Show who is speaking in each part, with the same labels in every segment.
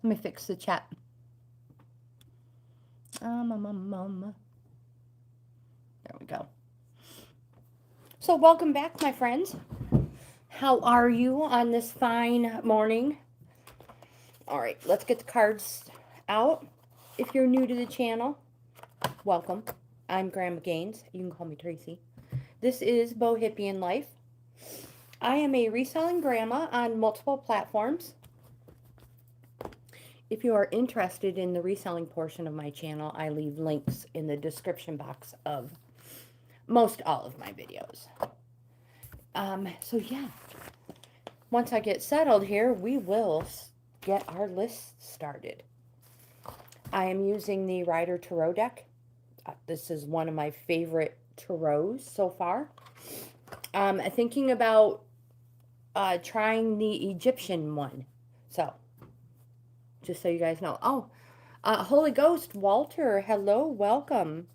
Speaker 1: Let me fix the chat. There we go. So welcome back, my friends. How are you on this fine morning? All right, let's get the cards out. If you're new to the channel, welcome. I'm grandmagainz. You can call me Tracy. This is Bohippianlife. I am a reselling grandma on multiple platforms. If you are interested in the reselling portion of my channel, I leave links in the description box of most all of my videos. So yeah, once I get settled here, we will get our list started. I am using the Rider Tarot deck. This is one of my favorite tarots so far. Thinking about trying the Egyptian one. So, just so you guys know. Oh, Holy Ghost, Walter, hello, welcome.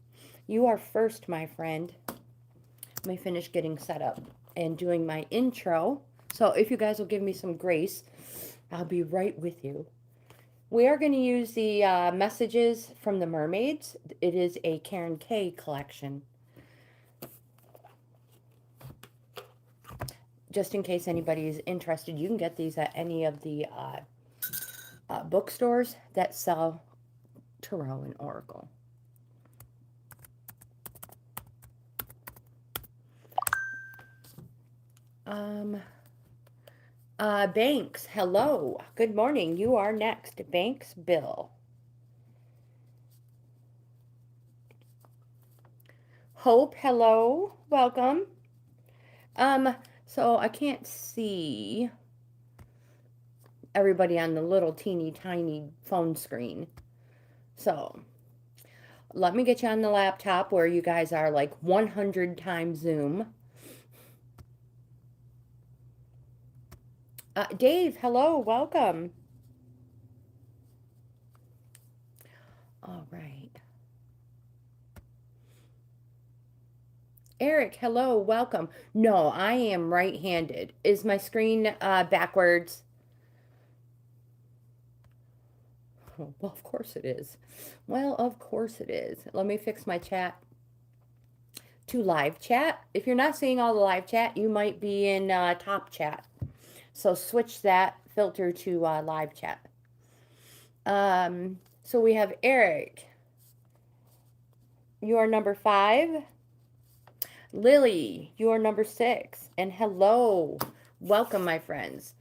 Speaker 1: You are first, my friend. Let me finish getting set up and doing my intro. So if you guys will give me some grace, I'll be right with you. We are going to use the messages from the mermaids. It is a Karen K collection. Just in case anybody is interested, you can get these at any of the bookstores that sell tarot and oracle. Banks, hello. Good morning. You are next. Banks Bill. Hope, hello. Welcome. So I can't see everybody on the little teeny tiny phone screen. So let me get you on the laptop where you guys are like 100 times Zoom. Dave, hello, welcome. All right. Eric, hello, welcome. No, I am right-handed. Is my screen backwards? Oh, well, of course it is. Well, of course it is. Let me fix my chat to live chat. If you're not seeing all the live chat, you might be in top chat. So switch that filter to live chat. So we have Eric. You are number 5. Lily, you are number 6. And hello. Welcome, my friends.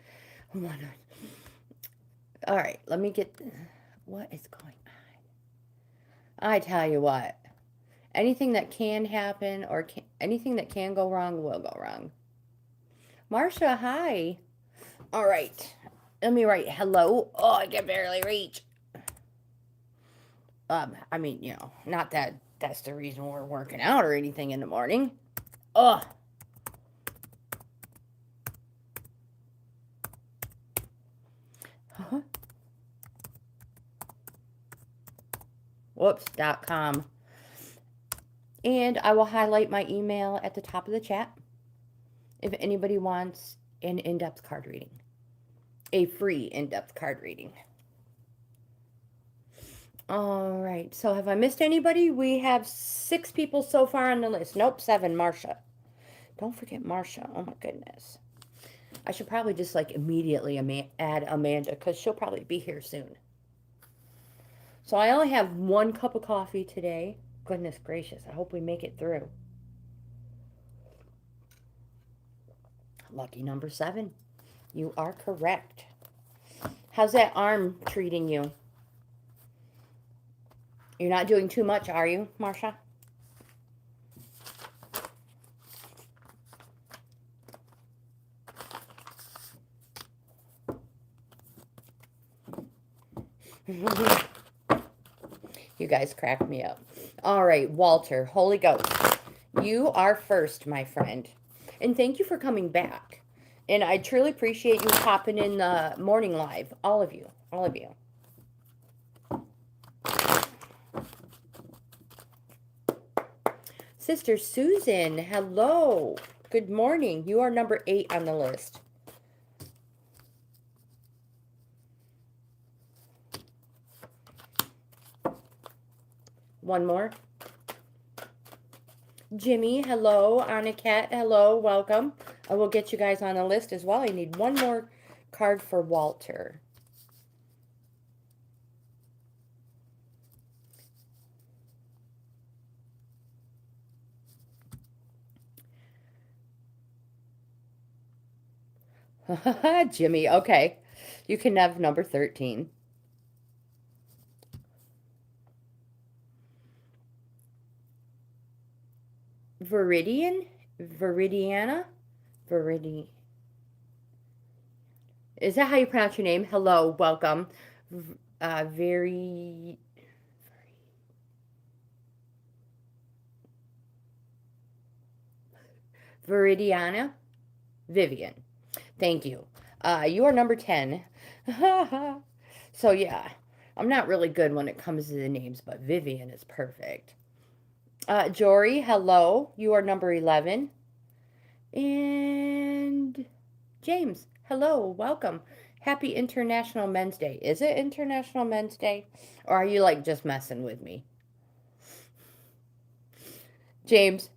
Speaker 1: All right, let me get... What is going on? I tell you what. Anything that can happen or anything that can go wrong will go wrong. Marsha, hi. All right. Let me write hello. Oh, I can barely reach. I mean, you know, not that that's the reason we're working out or anything in the morning. Ugh. Huh? Whoops.com. And I will highlight my email at the top of the chat if anybody wants an in-depth card reading. A free in-depth card reading. All right. So have I missed anybody? We have 6 people so far on the list. Nope, 7. Marsha. Don't forget Marsha. Oh, my goodness. I should probably just, like, immediately add Amanda because she'll probably be here soon. So I only have 1 cup of coffee today. Goodness gracious. I hope we make it through. Lucky number 7. You are correct. How's that arm treating you? You're not doing too much, are you, Marsha? You guys crack me up. All right, Walter, Holy Ghost. You are first, my friend. And thank you for coming back. And I truly appreciate you popping in the morning live. All of you. All of you. Sister Susan, hello. Good morning. You are number 8 on the list. One more. Jimmy, hello. Anukat, hello. Welcome. I will get you guys on a list as well. I need one more card for Walter. Jimmy, okay. You can have number 13. Viridian? Viridiana? Viridi. Is that how you pronounce your name? Hello, welcome. Viridiana? Vivian. Thank you. You are number 10. So, yeah, I'm not really good when it comes to the names, but Vivian is perfect. Jory, hello. You are number 11. And James, hello. Welcome. Happy International Men's Day. Is it International Men's Day? Or are you, like, just messing with me? James.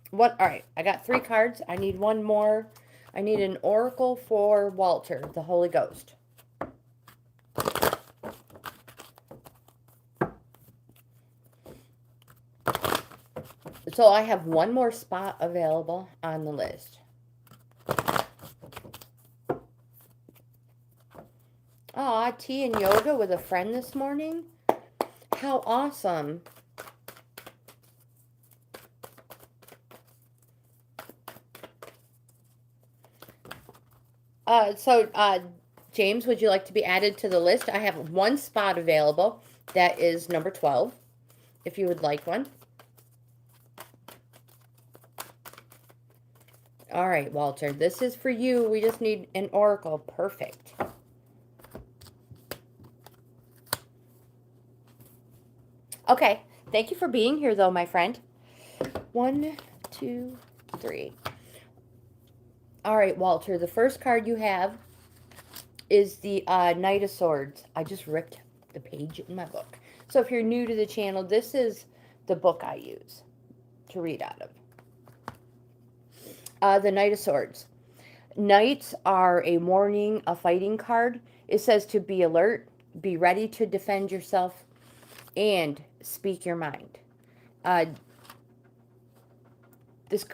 Speaker 1: What? All right, I got 3 cards. I need one more. I need an oracle for Walter, the Holy Ghost. So I have one more spot available on the list. Aw, tea and yoga with a friend this morning? How awesome. James, would you like to be added to the list? I have one spot available. That is number 12, if you would like one. All right, Walter, this is for you. We just need an oracle. Perfect. Okay, thank you for being here, though, my friend. 1, 2, 3. All right, Walter, the first card you have is the Knight of Swords. I just ripped the page in my book. So if you're new to the channel, this is the book I use to read out of. The Knight of Swords. Knights are a warning, a fighting card. It says to be alert, be ready to defend yourself, and speak your mind. This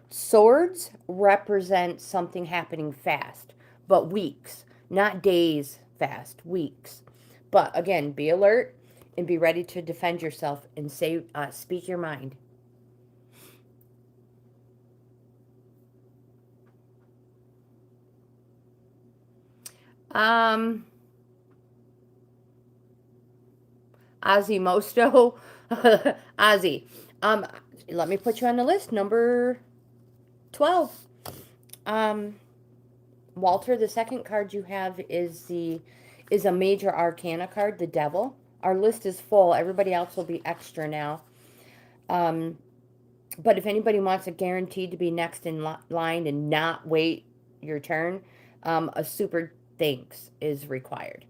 Speaker 1: swords represent something happening fast, but weeks, not days fast, weeks. But again, be alert and be ready to defend yourself and say, speak your mind. Azie Mosto. Azie. Let me put you on the list. Number 12. Walter, the second card you have is a major arcana card, the Devil. Our list is full. Everybody else will be extra now. But if anybody wants a guaranteed to be next in line and not wait your turn, a super thanks is required.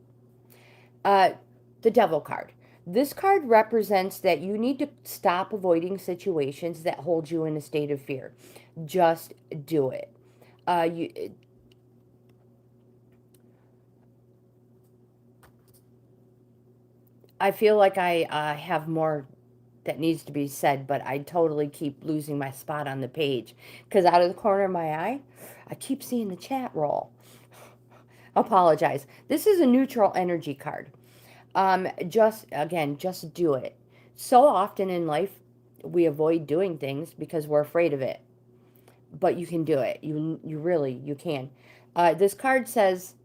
Speaker 1: The Devil card. This card represents that you need to stop avoiding situations that hold you in a state of fear. Just do it. I feel like I have more that needs to be said, but I totally keep losing my spot on the page because out of the corner of my eye, I keep seeing the chat roll. Apologize. This is a neutral energy card. Just do it. So often in life, we avoid doing things because we're afraid of it. But you can do it. You can. This card says,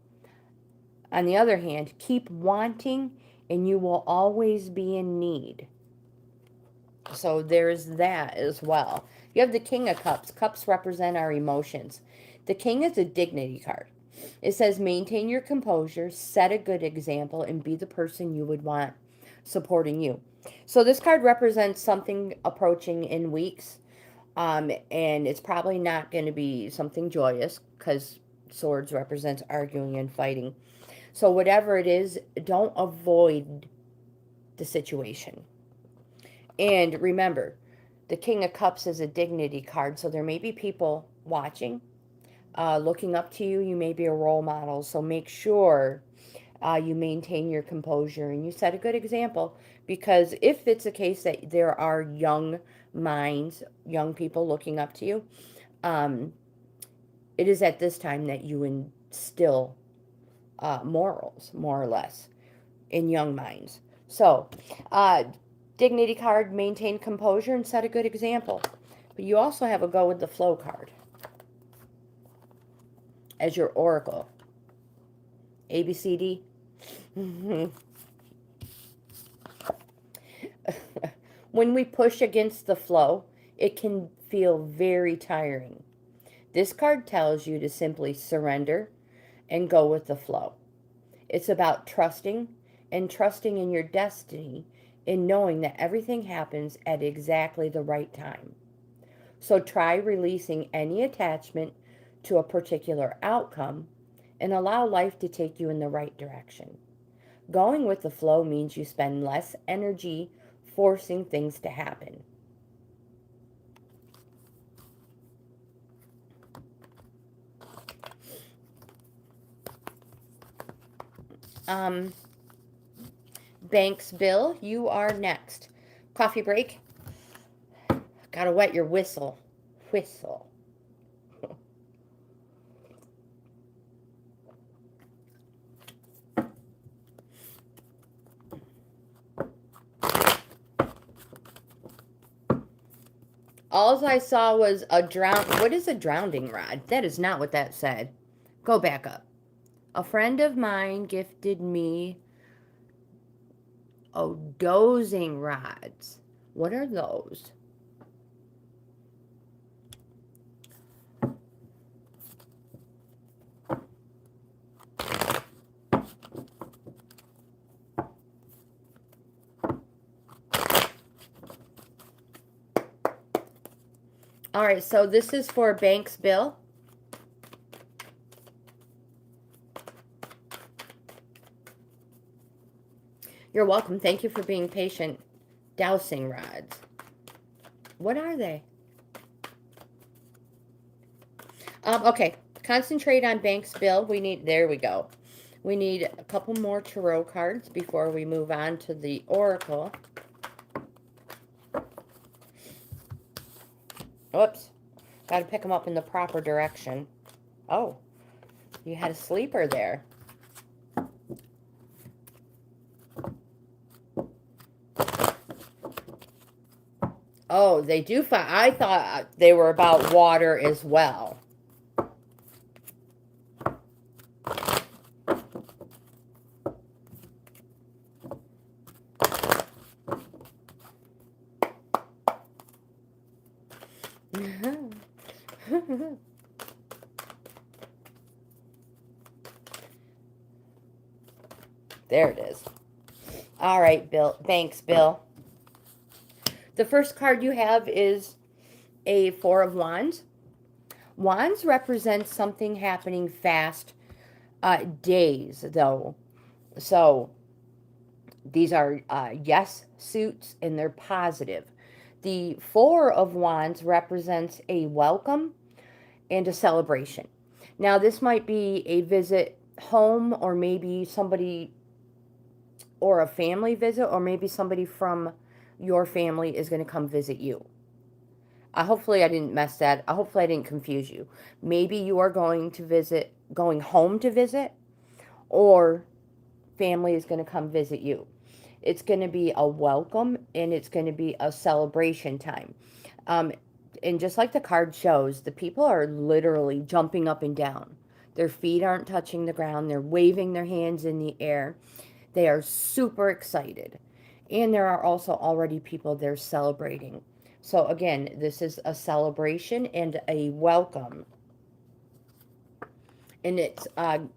Speaker 1: on the other hand, keep wanting and you will always be in need. So there's that as well. You have the King of Cups. Cups represent our emotions. The King is a dignity card. It says maintain your composure, set a good example, and be the person you would want supporting you. So this card represents something approaching in weeks. And it's probably not going to be something joyous because swords represents arguing and fighting. So whatever it is, don't avoid the situation. And remember, the King of Cups is a dignity card, so there may be people watching, looking up to you. You may be a role model, so make sure you maintain your composure and you set a good example, because if it's a case that there are young minds, young people looking up to you, it is at this time that you instill morals, more or less, in young minds. So, dignity card, maintain composure and set a good example. But you also have a go with the flow card as your oracle. ABCD. When we push against the flow, it can feel very tiring. This card tells you to simply surrender and go with the flow. It's about trusting and trusting in your destiny, and knowing that everything happens at exactly the right time. So try releasing any attachment to a particular outcome and allow life to take you in the right direction. Going with the flow means you spend less energy forcing things to happen. Banks Bill, you are next. Coffee break. Gotta wet your whistle. Whistle. All I saw was a what is a drowning rod? That is not what that said. Go back up. A friend of mine gifted me dozing rods. What are those? All right, so this is for Banks Bill. You're welcome. Thank you for being patient. Dowsing rods. What are they? Okay, concentrate on Banks Bill. There we go. We need a couple more tarot cards before we move on to the oracle. Oops. Got to pick them up in the proper direction. Oh, you had a sleeper there. Oh, they do find. I thought they were about water as well. There it is. All right, Bill. Thanks, Bill. The first card you have is a Four of Wands. Wands represents something happening fast, days, though. So these are yes suits, and they're positive. The Four of Wands represents a welcome and a celebration. Now, this might be a visit home, or maybe somebody, or a family visit, or maybe somebody from your family is going to come visit you. Hopefully I didn't mess that. Hopefully I didn't confuse you. Maybe you are going home to visit, or family is going to come visit you. It's going to be a welcome, and it's going to be a celebration time. And just like the card shows, the people are literally jumping up and down. Their feet aren't touching the ground. They're waving their hands in the air. They are super excited. And there are also already people there celebrating. So again, this is a celebration and a welcome. And it's going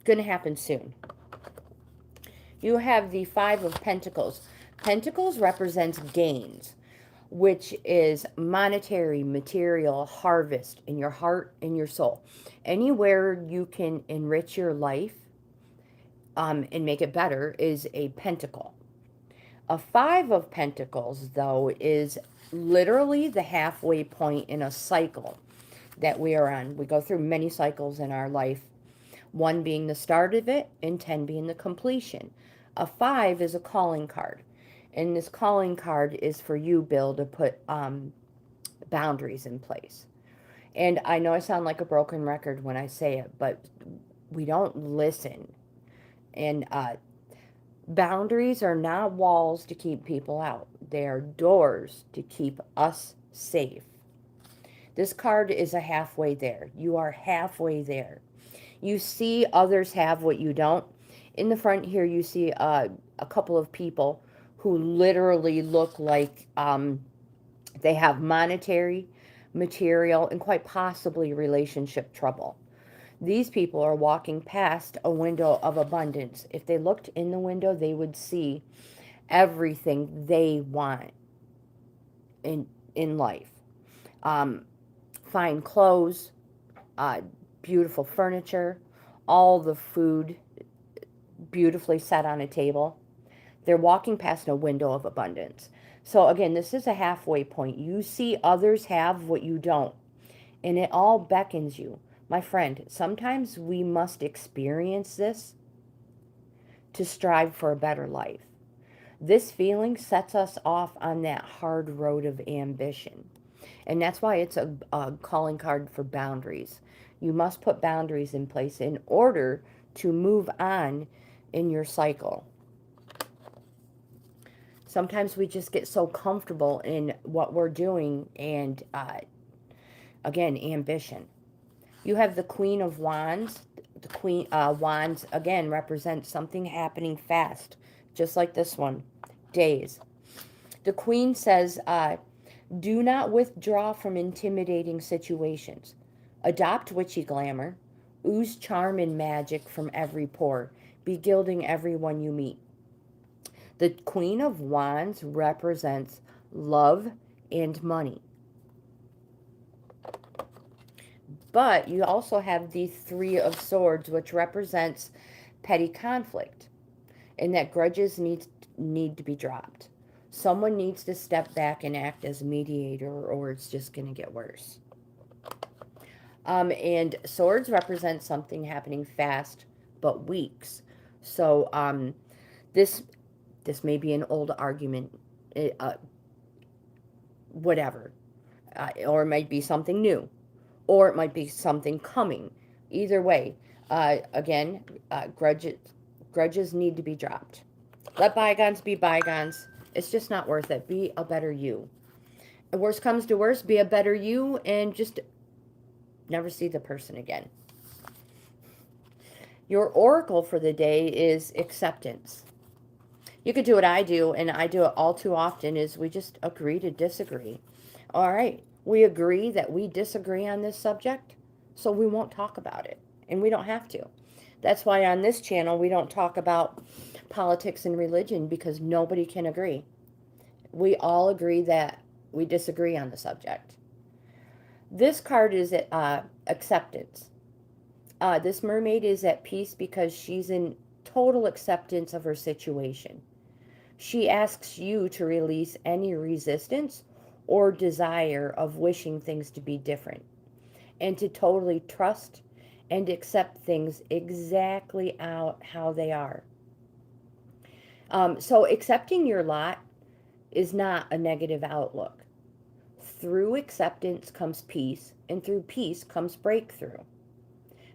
Speaker 1: to happen soon. You have the Five of Pentacles. Pentacles represents gains, which is monetary, material, harvest in your heart and your soul. Anywhere you can enrich your life and make it better, is a pentacle. A 5 of Pentacles, though, is literally the halfway point in a cycle that we are on. We go through many cycles in our life, 1 being the start of it and 10 being the completion. A 5 is a calling card. And this calling card is for you, Bill, to put boundaries in place. And I know I sound like a broken record when I say it, but we don't listen. And boundaries are not walls to keep people out. They are doors to keep us safe. This card is a halfway there. You are halfway there. You see others have what you don't. In the front here, you see a couple of people who literally look like they have monetary, material, and quite possibly relationship trouble. These people are walking past a window of abundance. If they looked in the window, they would see everything they want in life. Fine clothes, beautiful furniture, all the food beautifully set on a table. They're walking past a window of abundance. So again, this is a halfway point. You see others have what you don't, and it all beckons you. My friend, sometimes we must experience this to strive for a better life. This feeling sets us off on that hard road of ambition. And that's why it's a calling card for boundaries. You must put boundaries in place in order to move on in your cycle. Sometimes we just get so comfortable in what we're doing and, again, ambition. You have the Queen of Wands. The Queen Wands, again, represents something happening fast, just like this one, days. The Queen says, do not withdraw from intimidating situations. Adopt witchy glamour. Ooze charm and magic from every pore. Be gilding everyone you meet. The Queen of Wands represents love and money. But you also have the 3 of Swords, which represents petty conflict, and that grudges need to be dropped. Someone needs to step back and act as a mediator, or it's just going to get worse. And Swords represent something happening fast, but weeks. So this may be an old argument, whatever, or it might be something new, or it might be something coming. Either way, again, grudges need to be dropped. Let bygones be bygones. It's just not worth it. Be a better you. If worst comes to worst, be a better you and just never see the person again. Your oracle for the day is acceptance. You could do what I do, and I do it all too often, is we just agree to disagree. All right, we agree that we disagree on this subject, so we won't talk about it, and we don't have to. That's why on this channel we don't talk about politics and religion, because nobody can agree. We all agree that we disagree on the subject. This card is acceptance. This mermaid is at peace because she's in total acceptance of her situation. She asks you to release any resistance or desire of wishing things to be different, and to totally trust and accept things exactly how they are. So accepting your lot is not a negative outlook. Through acceptance comes peace, and through peace comes breakthrough.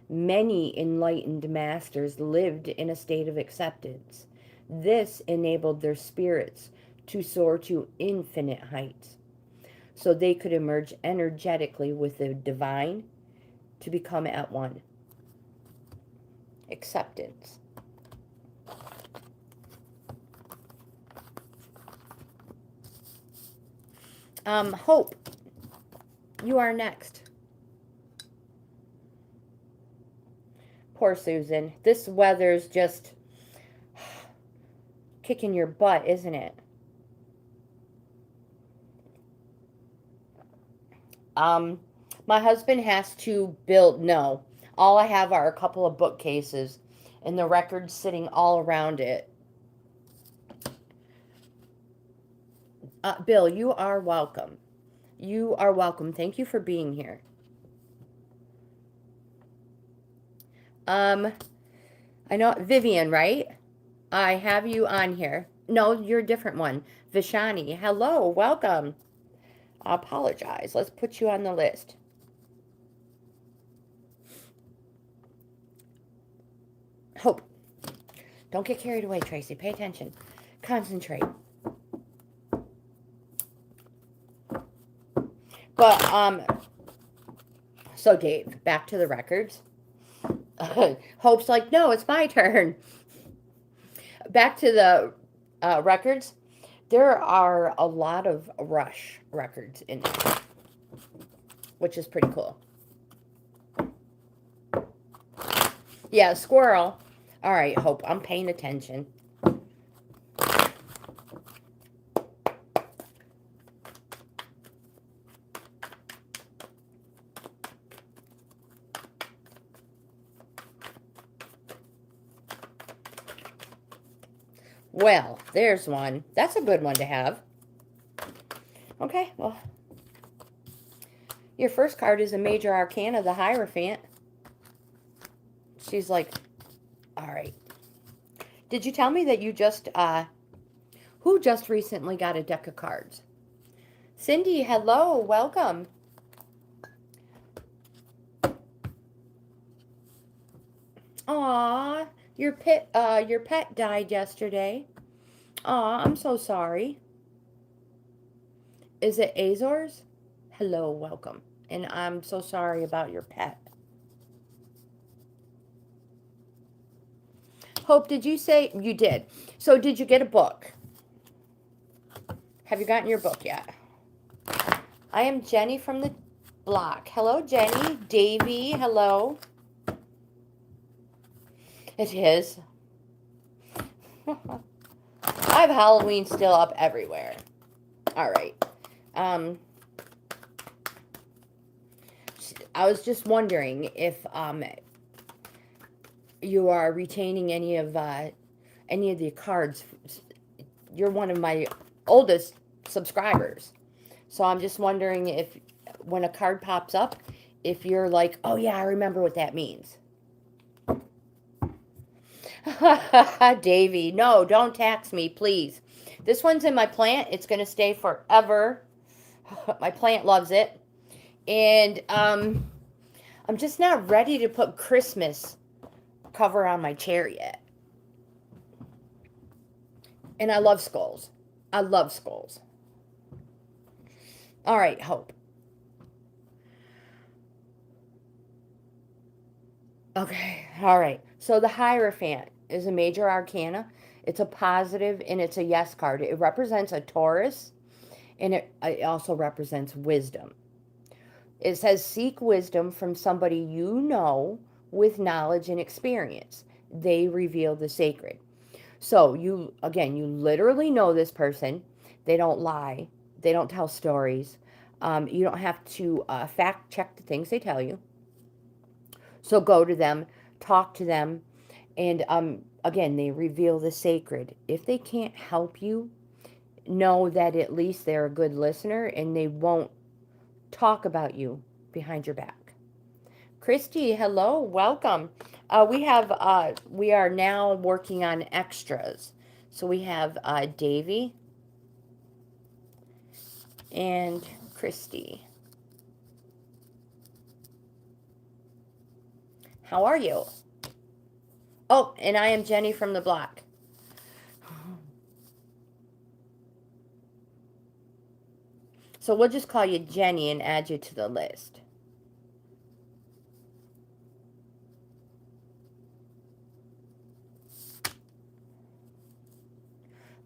Speaker 1: Many enlightened masters lived in a state of acceptance. This enabled their spirits to soar to infinite heights, so they could emerge energetically with the divine to become at one. Acceptance. Hope. You are next. Poor Susan. This weather's just kicking your butt, isn't it? My husband has to build, no, all I have are a couple of bookcases, and the records sitting all around it. Bill, you are welcome. You are welcome. Thank you for being here. I know Vivian, right? I have you on here. No, you're a different one. Vishani, hello, welcome. I apologize. Let's put you on the list. Hope. Don't get carried away, Tracy. Pay attention. Concentrate. But, so Dave, back to the records. Hope's like, no, it's my turn. Back to the records. There are a lot of Rush records in there, which is pretty cool. Yeah, squirrel. All right, Hope, I'm paying attention. Well, there's one. That's a good one to have. Okay, well, your first card is a Major Arcana, the Hierophant. She's like, all right. Did you tell me that you just, who just recently got a deck of cards? Cindy, hello, welcome. Aw, your pet died yesterday. Aw, I'm so sorry. Is it Azors? Hello, welcome. And I'm so sorry about your pet. Hope, did you say you did? So did you get a book? Have you gotten your book yet? I am Jenny from the block. Hello, Jenny. Davey, hello. It is. I have Halloween still up everywhere. All right. I was just wondering if you are retaining any of the cards. You're one of my oldest subscribers, so I'm just wondering if when a card pops up, if you're like, oh yeah, I remember what that means. Davey, no, don't tax me, please. This one's in my plant. It's going to stay forever. My plant loves it. And I'm just not ready to put Christmas cover on my chair yet. And I love skulls. I love skulls. All right, Hope. Okay, all right. So the Hierophant is a Major Arcana. It's a positive and it's a yes card. It represents a Taurus and it also represents wisdom. It says seek wisdom from somebody you know with knowledge and experience. They reveal the sacred. So you literally know this person. They don't lie. They don't tell stories. You don't have to fact check the things they tell you. So go to them, talk to them, and again, they reveal the sacred. If they can't help you, know that at least they're a good listener and they won't talk about you behind your back. Christy, hello, welcome. We are now working on extras. So we have Davey and Christy. How are you? Oh, and I am Jenny from the block. So we'll just call you Jenny and add you to the list.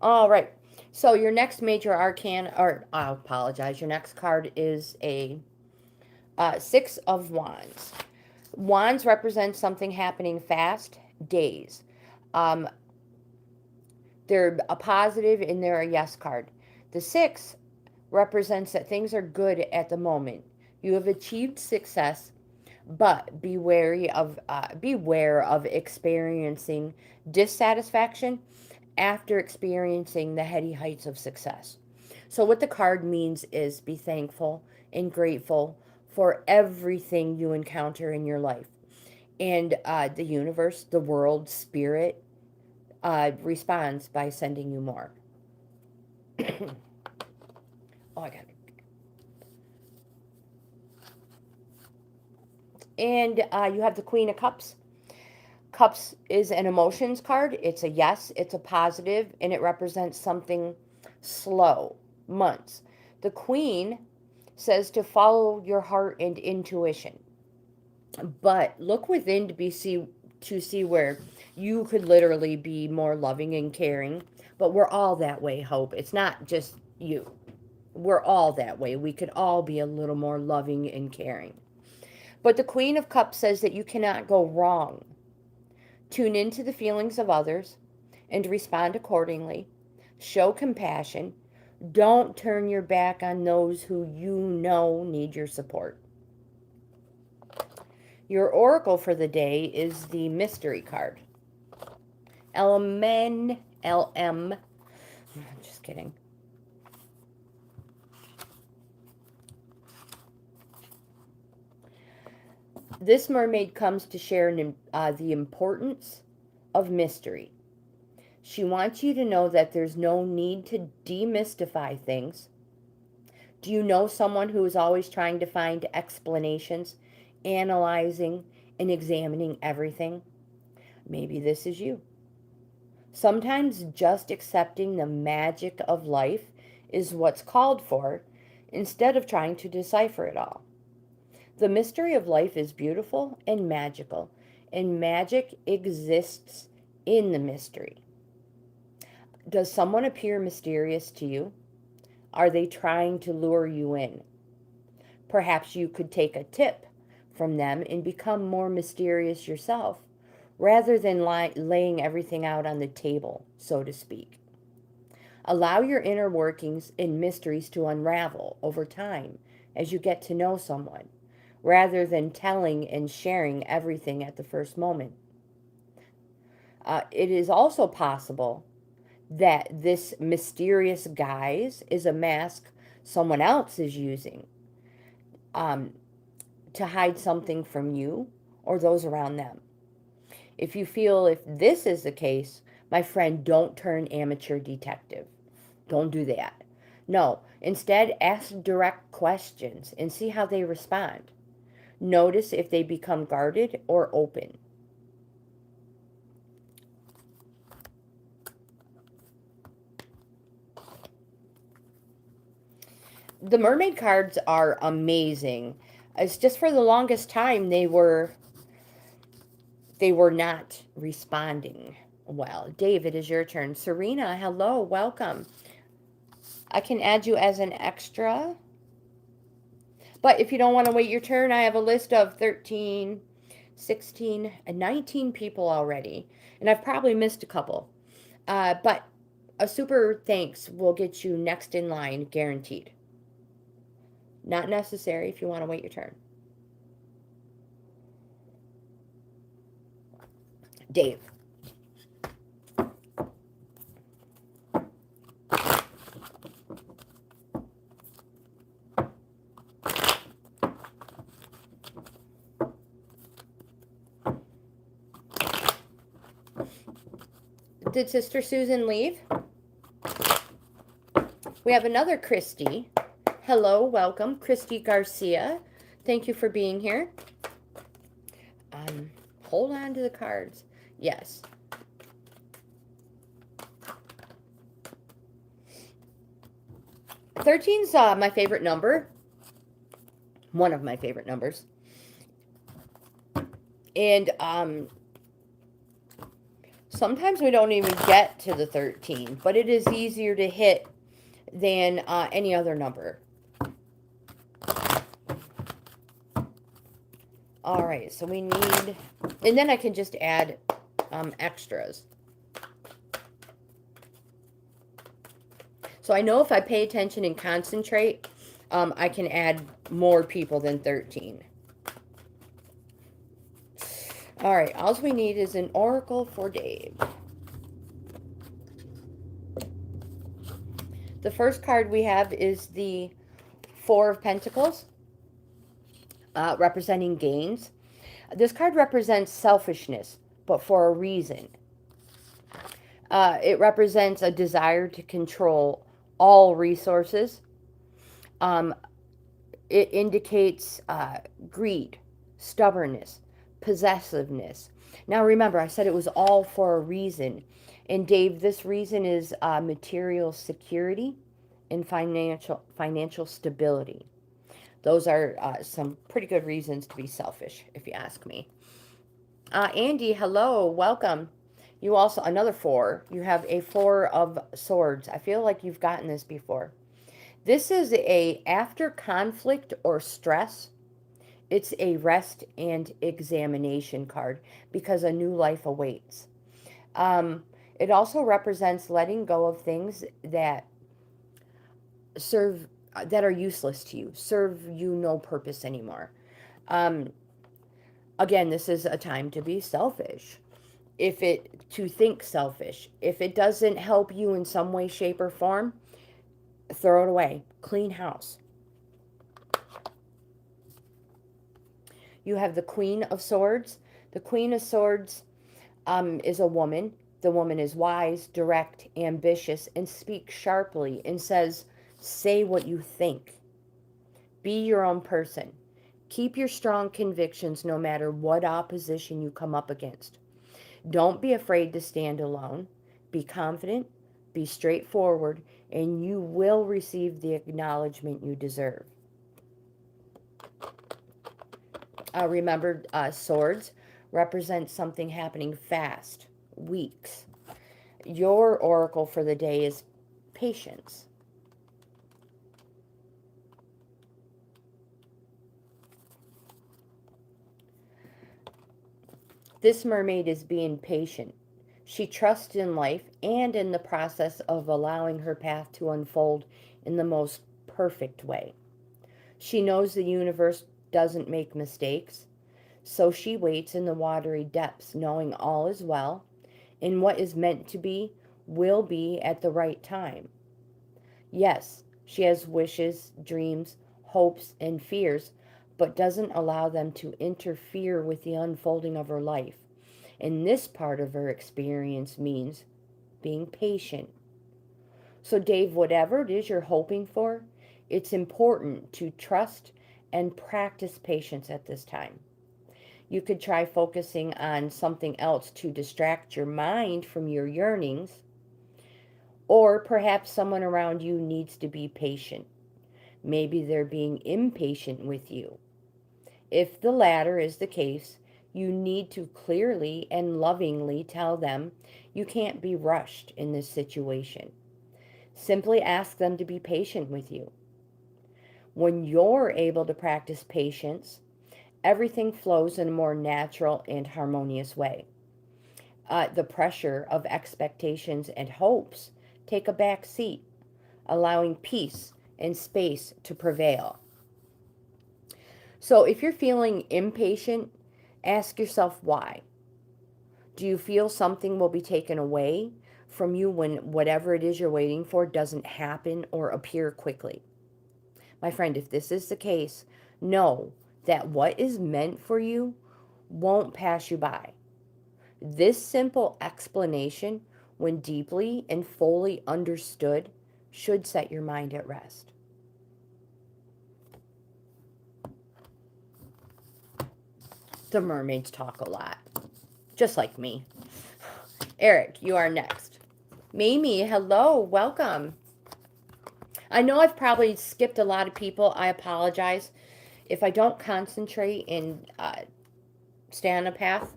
Speaker 1: All right. So your next Major Arcana, or I apologize, your next card is a Six of Wands. Wands represent something happening fast, days. They're a positive and they're a yes card. The Six represents that things are good at the moment. You have achieved success. But beware of experiencing dissatisfaction after experiencing the heady heights of success. So what the card means is be thankful and grateful for everything you encounter in your life. And the universe, the world, spirit responds by sending you more. Oh, I got it. And you have the Queen of Cups. Cups is an emotions card. It's a yes, it's a positive, and it represents something slow, months. The Queen says to follow your heart and intuition. But look within to see where you could literally be more loving and caring. But we're all that way, Hope. It's not just you. We're all that way. We could all be a little more loving and caring. But the Queen of Cups says that you cannot go wrong. Tune into the feelings of others and respond accordingly. Show compassion. Don't turn your back on those who you know need your support. Your oracle for the day is the mystery card. LM. Just kidding. This mermaid comes to share the importance of mystery. She wants you to know that there's no need to demystify things. Do you know someone who is always trying to find explanations, analyzing, and examining everything? Maybe this is you. Sometimes just accepting the magic of life is what's called for, instead of trying to decipher it all. The mystery of life is beautiful and magical, and magic exists in the mystery. Does someone appear mysterious to you? Are they trying to lure you in? Perhaps you could take a tip from them and become more mysterious yourself, rather than laying everything out on the table, so to speak. Allow your inner workings and mysteries to unravel over time as you get to know someone, rather than telling and sharing everything at the first moment. It is also possible that this mysterious guise is a mask someone else is using to hide something from you or those around them. If you feel if this is the case, my friend, don't turn amateur detective. Don't do that. No, instead ask direct questions and see how they respond. Notice if they become guarded or open. The mermaid cards are amazing. It's just for the longest time they were not responding well. David, is your turn. Serena, hello, welcome. I can add you as an extra. But if you don't want to wait your turn, I have a list of 13, 16, and 19 people already. And I've probably missed a couple. But a super thanks will get you next in line, guaranteed. Not necessary if you want to wait your turn. Dave. Did Sister Susan leave? We have another Christy. Hello, welcome, Christy Garcia. Thank you for being here. Hold on to the cards. Yes. Thirteen's my favorite number. One of my favorite numbers. And sometimes we don't even get to the 13, but it is easier to hit than any other number. All right, so we need, and then I can just add extras. So I know if I pay attention and concentrate, I can add more people than 13. All right, all we need is an oracle for Dave. The first card we have is the Four of Pentacles, representing GAINZ. This card represents selfishness, but for a reason. It represents a desire to control all resources. It indicates greed, stubbornness, possessiveness. Now remember, I said it was all for a reason. And Dave, this reason is material security and financial stability. Those are some pretty good reasons to be selfish, if you ask me. Andy, hello, welcome. You also, another four. You have a Four of Swords. I feel like you've gotten this before. This is a after conflict or stress. It's a rest and examination card because a new life awaits. It also represents letting go of things that are useless to you, serve you no purpose anymore. Again, this is a time to be selfish. To think selfish. If it doesn't help you in some way, shape, or form, throw it away. Clean house. You have the Queen of Swords. The Queen of Swords is a woman. The woman is wise, direct, ambitious, and speaks sharply and says, say what you think. Be your own person. Keep your strong convictions no matter what opposition you come up against. Don't be afraid to stand alone. Be confident, be straightforward, and you will receive the acknowledgement you deserve. Remember, swords represent something happening fast, weeks. Your oracle for the day is patience. This mermaid is being patient. She trusts in life and in the process of allowing her path to unfold in the most perfect way. She knows the universe doesn't make mistakes, so she waits in the watery depths, knowing all is well, and what is meant to be will be at the right time. Yes, she has wishes, dreams, hopes, and fears, but doesn't allow them to interfere with the unfolding of her life. And this part of her experience means being patient. So Dave, whatever it is you're hoping for, it's important to trust and practice patience at this time. You could try focusing on something else to distract your mind from your yearnings, or perhaps someone around you needs to be patient. Maybe they're being impatient with you. If the latter is the case, you need to clearly and lovingly tell them you can't be rushed in this situation. Simply ask them to be patient with you. When you're able to practice patience, everything flows in a more natural and harmonious way. The pressure of expectations and hopes take a back seat, allowing peace and space to prevail. So if you're feeling impatient, ask yourself why. Do you feel something will be taken away from you when whatever it is you're waiting for doesn't happen or appear quickly? My friend, if this is the case, know that what is meant for you won't pass you by. This simple explanation, when deeply and fully understood, should set your mind at rest. The mermaids talk a lot, just like me. Eric, you are next. Mimi, hello, welcome. I know I've probably skipped a lot of people. I apologize. If I don't concentrate and stay on a path,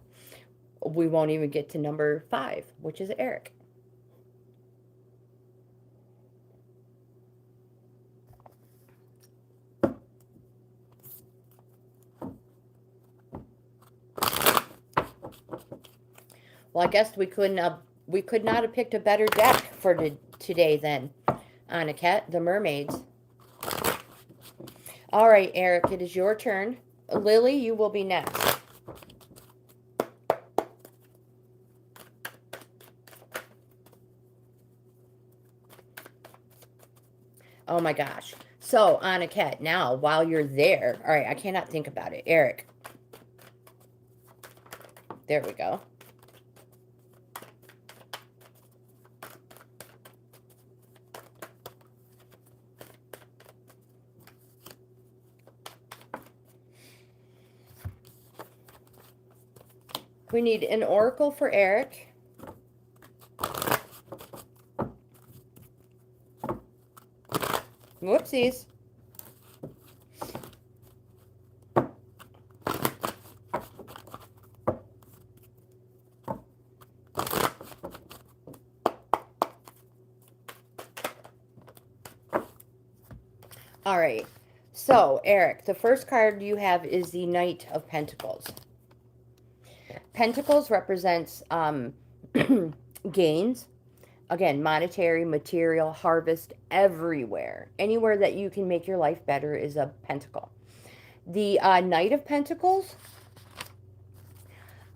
Speaker 1: we won't even get to number 5, which is Eric. Well, I guess we could not have picked a better deck for today then, Anukat, the mermaids. All right, Eric, it is your turn. Lily, you will be next. Oh my gosh. So, Anukat, now, while you're there, all right, I cannot think about it. Eric. There we go. We need an oracle for Eric. Whoopsies. All right. So, Eric, the first card you have is the Knight of Pentacles. Pentacles represents gains. Again, monetary, material, harvest, everywhere. Anywhere that you can make your life better is a pentacle. The Knight of Pentacles,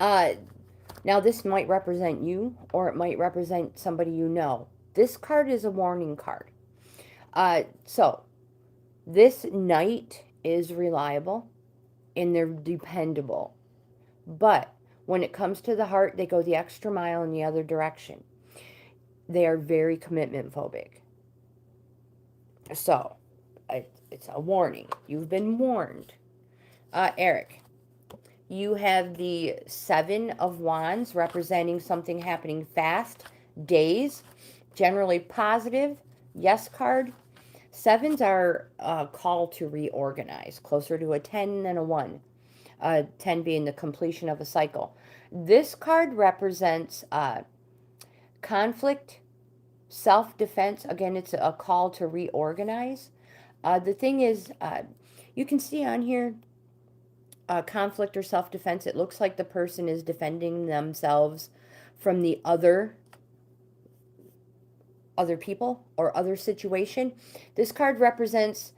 Speaker 1: now this might represent you, or it might represent somebody you know. This card is a warning card. So, this Knight is reliable, and they're dependable. But when it comes to the heart, they go the extra mile in the other direction. They are very commitment phobic. So, it's a warning. You've been warned. Eric, you have the Seven of Wands representing something happening fast, days, generally positive, yes card. Sevens are a call to reorganize, closer to a 10 than a 1. 10 being the completion of a cycle. This card represents conflict, self-defense. Again, it's a call to reorganize. The thing is, you can see on here, conflict or self-defense. It looks like the person is defending themselves from the other people or other situation. This card represents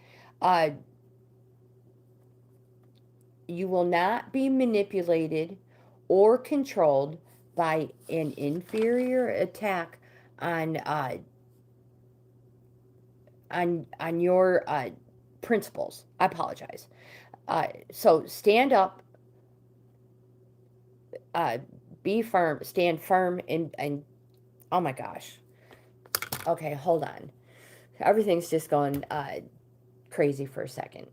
Speaker 1: you will not be manipulated or controlled by an inferior attack on your principles. I apologize. So stand up, be firm, stand firm, and oh my gosh. Okay, hold on. Everything's just going crazy for a second.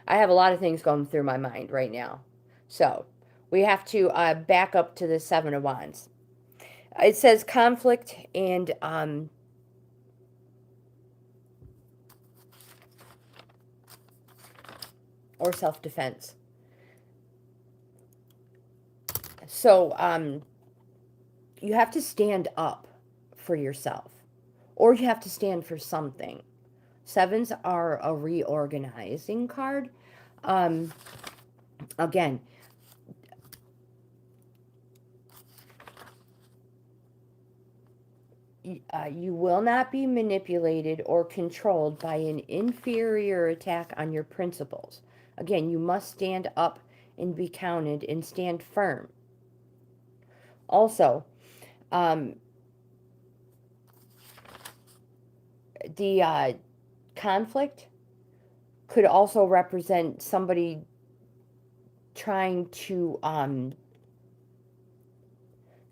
Speaker 1: I have a lot of things going through my mind right now. So, we have to back up to the Seven of Wands. It says conflict and or self-defense. So, you have to stand up for yourself. Or you have to stand for something. Sevens are a reorganizing card. Again, you will not be manipulated or controlled by an inferior attack on your principles. Again, you must stand up and be counted and stand firm. Also, the conflict could also represent somebody trying to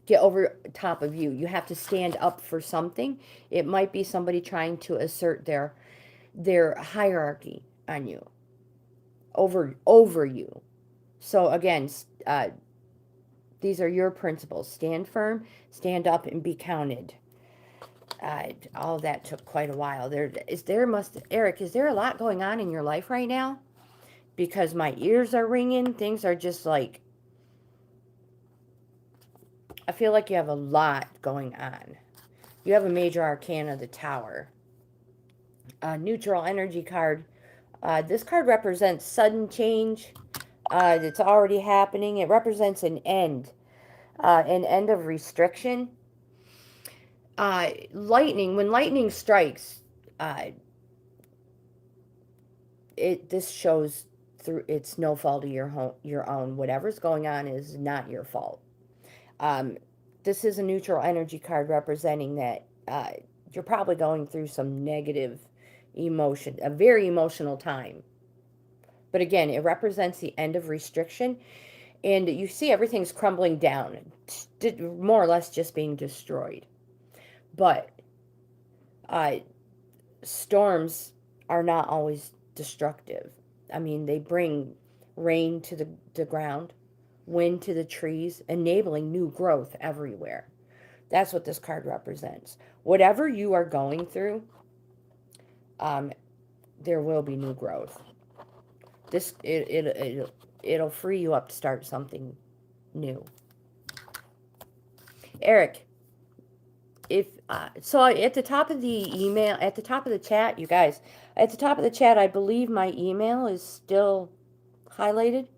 Speaker 1: get over top of you. You have to stand up for something. It might be somebody trying to assert their hierarchy on you, over you. So again, these are your principles. Stand firm, stand up, and be counted. All of that took quite a while. Eric, is there a lot going on in your life right now? Because my ears are ringing. Things are just like, I feel like you have a lot going on. You have a major arcana, the Tower. Neutral energy card. This card represents sudden change. That's already happening. It represents an end of restriction. Lightning, when lightning strikes, this shows through, it's no fault of your own. Whatever's going on is not your fault. This is a neutral energy card representing that you're probably going through some negative emotion, a very emotional time. But again, it represents the end of restriction, and you see everything's crumbling down, more or less just being destroyed. But uh, storms are not always destructive. I mean, they bring rain to the ground, wind to the trees, enabling new growth everywhere. That's what this card represents. Whatever you are going through, um, there will be new growth. It'll free you up to start something new. Eric, if so, at the top of the email, at the top of the chat, you guys, at the top of the chat, I believe my email is still highlighted.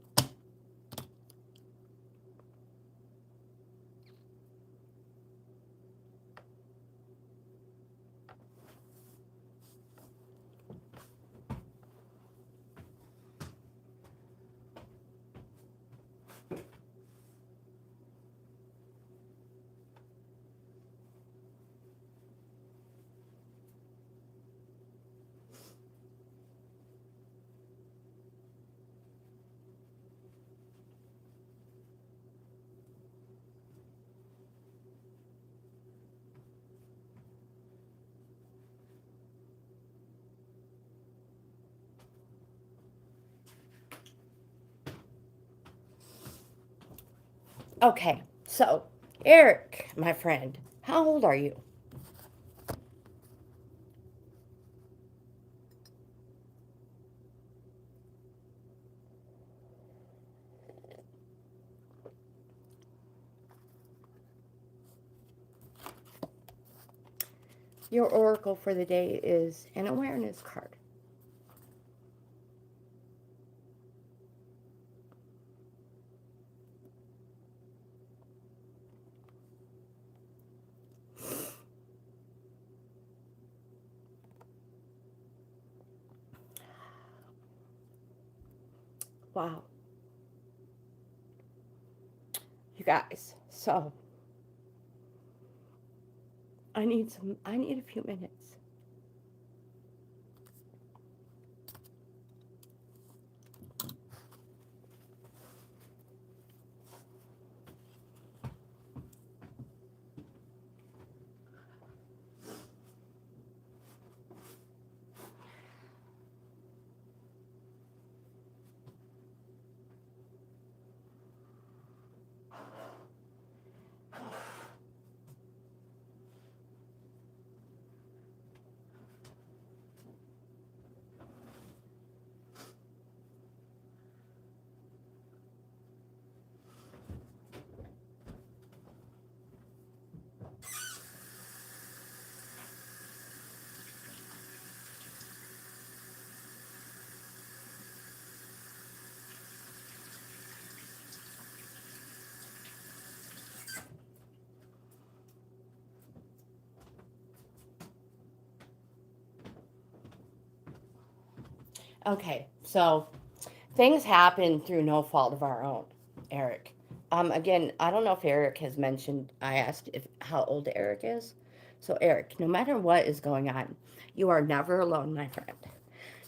Speaker 1: Okay, so Eric, my friend, how old are you? Your oracle for the day is an awareness card. Wow. You guys, so I need a few minutes. Okay, so things happen through no fault of our own, Eric. Again, I don't know if Eric has mentioned, I asked if how old Eric is. So, Eric, no matter what is going on, you are never alone, my friend.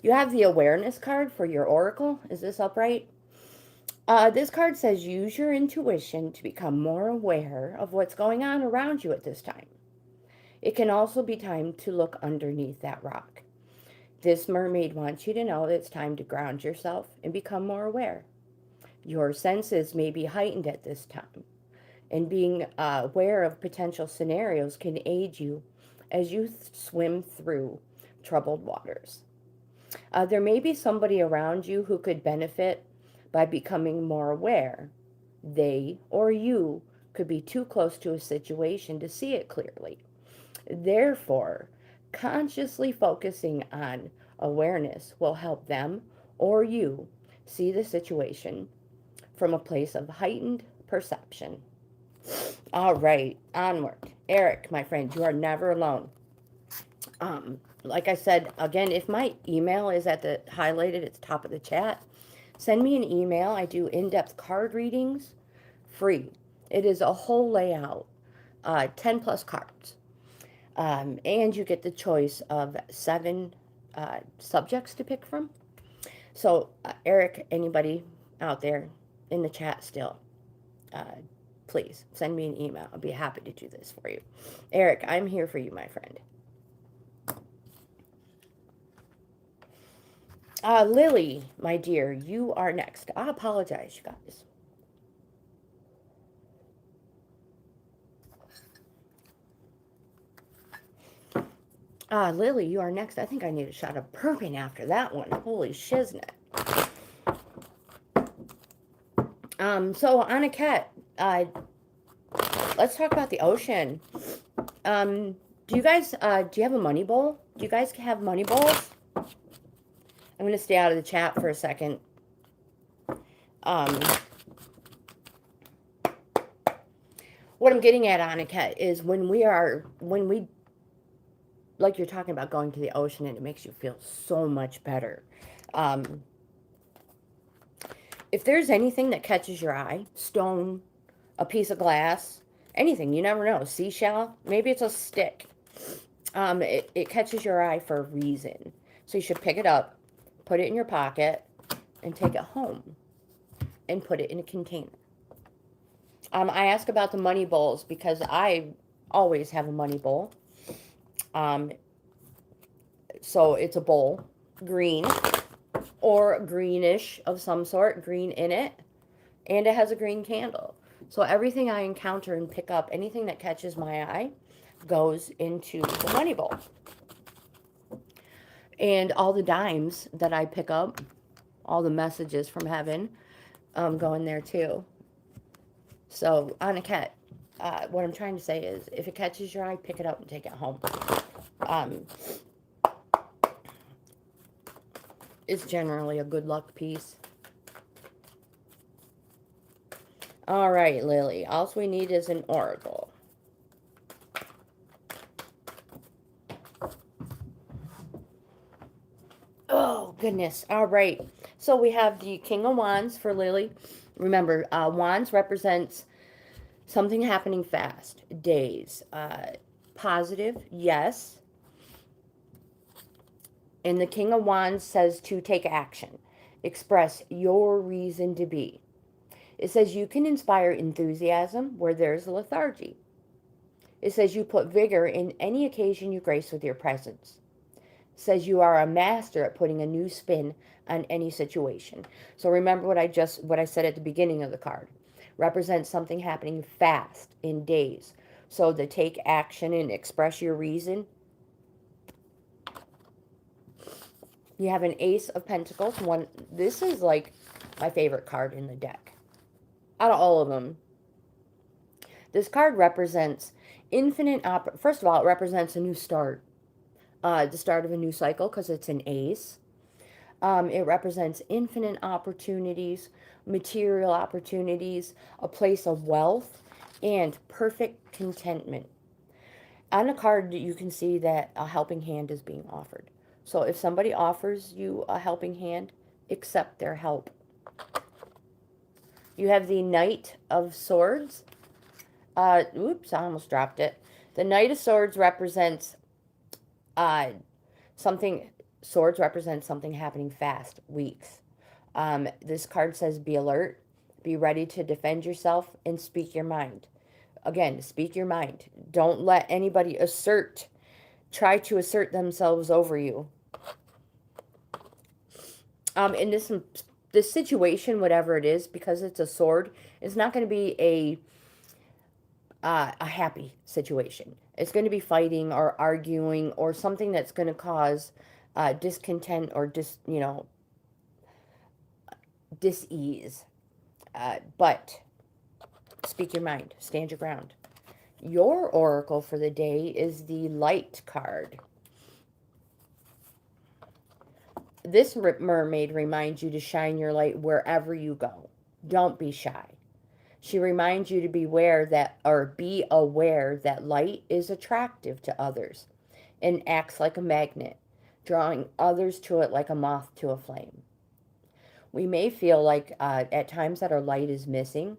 Speaker 1: You have the awareness card for your oracle. Is this upright? This card says use your intuition to become more aware of what's going on around you at this time. It can also be time to look underneath that rock. This mermaid wants you to know that it's time to ground yourself and become more aware. Your senses may be heightened at this time, and being aware of potential scenarios can aid you as you swim through troubled waters. There may be somebody around you who could benefit by becoming more aware. They or you could be too close to a situation to see it clearly. Therefore, consciously focusing on awareness will help them or you see the situation from a place of heightened perception. All right, onward. Eric, my friend, you are never alone. Like I said, again, if my email is at the highlighted at the top of the chat, send me an email. I do in-depth card readings free. It is a whole layout, 10 plus cards. And you get the choice of 7 subjects to pick from. So, Eric, anybody out there in the chat still, uh, please send me an email. I'll be happy to do this for you. Eric, I'm here for you, my friend. Lily, my dear, you are next. I apologize, you guys. Lily, you are next. I think I need a shot of bourbon after that one. Holy shiznit. So Anukat, let's talk about the ocean. Do you guys, do you have a money bowl? Do you guys have money bowls? I'm going to stay out of the chat for a second. What I'm getting at, Anukat, is when we, like you're talking about going to the ocean and it makes you feel so much better. If there's anything that catches your eye, stone, a piece of glass, anything, you never know, seashell, maybe it's a stick. It catches your eye for a reason. So you should pick it up, put it in your pocket, and take it home and put it in a container. I ask about the money bowls because I always have a money bowl. So it's a bowl, green or greenish of some sort, green in it, and it has a green candle. So everything I encounter and pick up, anything that catches my eye, goes into the money bowl. And all the dimes that I pick up, all the messages from heaven, go in there too. So, Anukat, what I'm trying to say is, if it catches your eye, pick it up and take it home. It's generally a good luck piece. All right, Lily. All we need is an oracle. Oh, goodness. All right. So we have the King of Wands for Lily. Remember, Wands represents something happening fast. Days. Positive, yes. And the King of Wands says to take action. Express your reason to be. It says you can inspire enthusiasm where there's lethargy. It says you put vigor in any occasion you grace with your presence. It says you are a master at putting a new spin on any situation. So remember what I said at the beginning of the card. Represents something happening fast in days. So to take action and express your reason. You have an Ace of Pentacles. This is like my favorite card in the deck. Out of all of them. This card represents infinite first of all, it represents a new start. The start of a new cycle because it's an Ace. It represents infinite opportunities, material opportunities, a place of wealth, and perfect contentment. On the card, you can see that a helping hand is being offered. So if somebody offers you a helping hand, accept their help. You have the Knight of Swords. Oops, I almost dropped it. The Knight of Swords represents something. Swords represents something happening fast, weeks. This card says be alert, be ready to defend yourself, and speak your mind. Again, speak your mind. Don't let anybody try to assert themselves over you. In this situation, whatever it is, because it's a sword, it's not going to be a happy situation. It's going to be fighting or arguing or something that's going to cause discontent or dis-ease. But speak your mind. Stand your ground. Your oracle for the day is the Light card. This mermaid reminds you to shine your light wherever you go. Don't be shy. She reminds you to be aware that light is attractive to others and acts like a magnet, drawing others to it like a moth to a flame. We may feel like at times that our light is missing,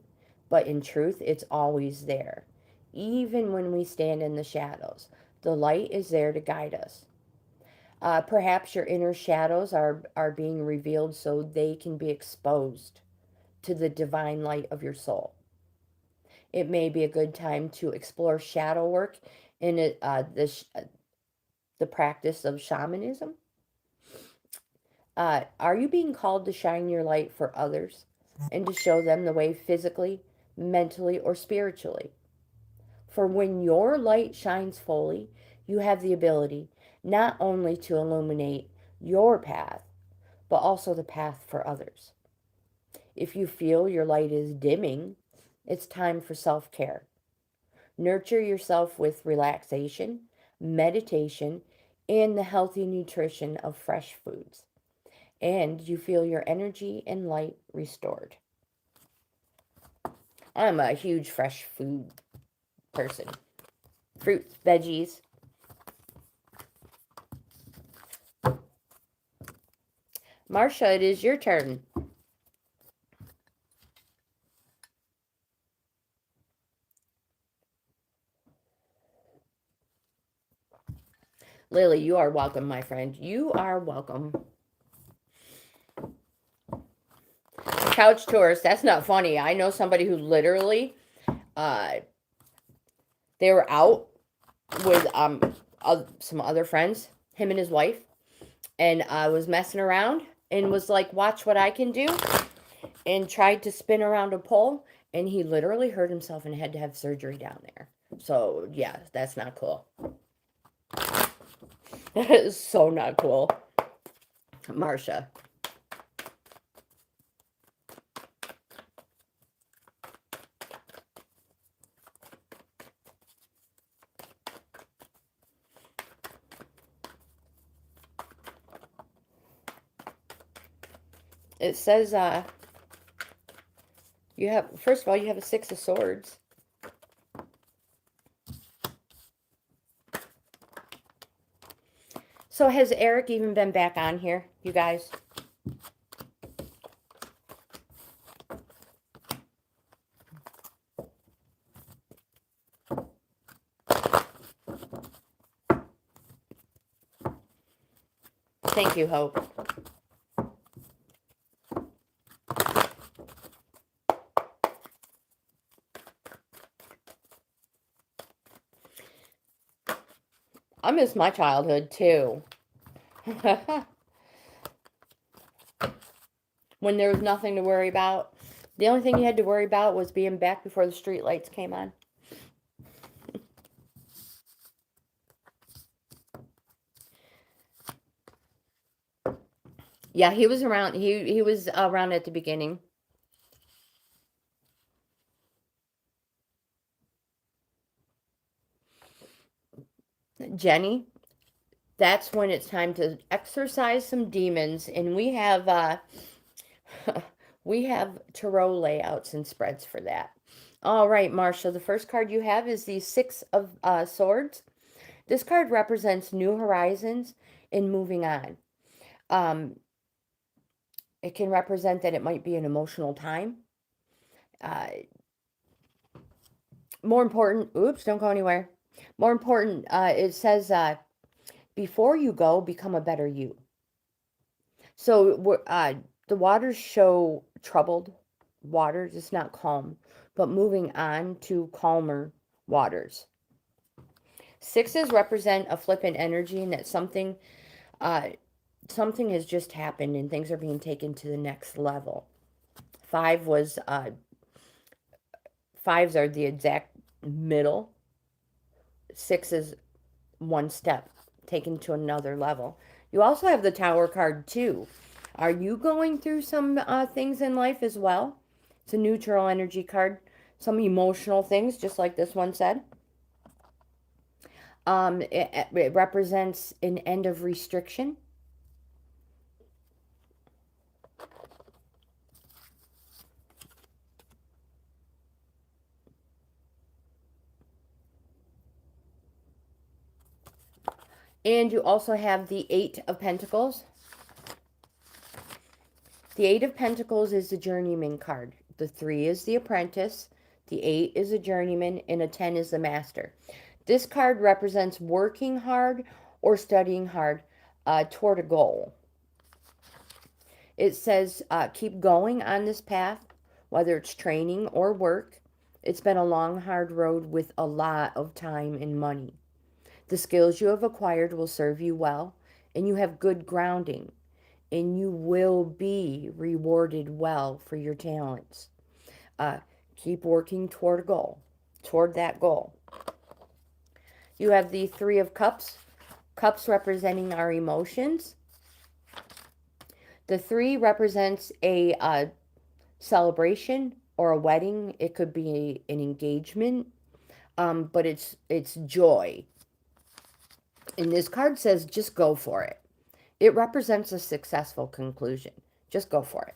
Speaker 1: but in truth, it's always there. Even when we stand in the shadows, the light is there to guide us. Perhaps your inner shadows are being revealed so they can be exposed to the divine light of your soul. It may be a good time to explore shadow work in the practice of shamanism. Are you being called to shine your light for others and to show them the way physically, mentally, or spiritually? For when your light shines fully, you have the ability not only to illuminate your path, but also the path for others. If you feel your light is dimming, it's time for self-care. Nurture yourself with relaxation, meditation, and the healthy nutrition of fresh foods. And you feel your energy and light restored. I'm a huge fresh food person. Fruits, veggies. Marsha, it is your turn. Lily, you are welcome, my friend. You are welcome. Couch tourist, that's not funny. I know somebody who literally, they were out with some other friends, him and his wife, and was messing around and was like, watch what I can do, and tried to spin around a pole, and he literally hurt himself and had to have surgery down there. So, yeah, that's not cool. That is so not cool. Marsha. It says, you have, first of all, you have a 6 of Swords. So has Eric even been back on here, you guys? Thank you, Hope. I miss my childhood, too. When there was nothing to worry about. The only thing you had to worry about was being back before the street lights came on. Yeah, he was around. He was around at the beginning. Jenny, that's when it's time to exercise some demons, and we have we have tarot layouts and spreads for that. All right, Marsha, the first card you have is the 6 of Swords. This card represents new horizons and moving on. It can represent that it might be an emotional time. More important, oops, don't go anywhere. More important, it says, before you go, become a better you. So the waters show troubled waters. It's not calm, but moving on to calmer waters. 6s represent a flip in energy, and that something has just happened and things are being taken to the next level. 5s are the exact middle. 6 is one step taken to another level. You also have the Tower card too. Are you going through some things in life as well? It's a neutral energy card. Some emotional things, just like this one said. It represents an end of restriction. And you also have the 8 of Pentacles. The 8 of Pentacles is the journeyman card. The 3 is the apprentice. The 8 is a journeyman, and a 10 is the master. This card represents working hard or studying hard toward a goal. It says, keep going on this path, whether it's training or work. It's been a long, hard road with a lot of time and money. The skills you have acquired will serve you well, and you have good grounding, and you will be rewarded well for your talents. Uh, keep working toward a goal, toward that goal. You have the Three of Cups, cups representing our emotions. The three represents a celebration or a wedding. It could be an engagement, but it's joy. And this card says, just go for it. It represents a successful conclusion. Just go for it.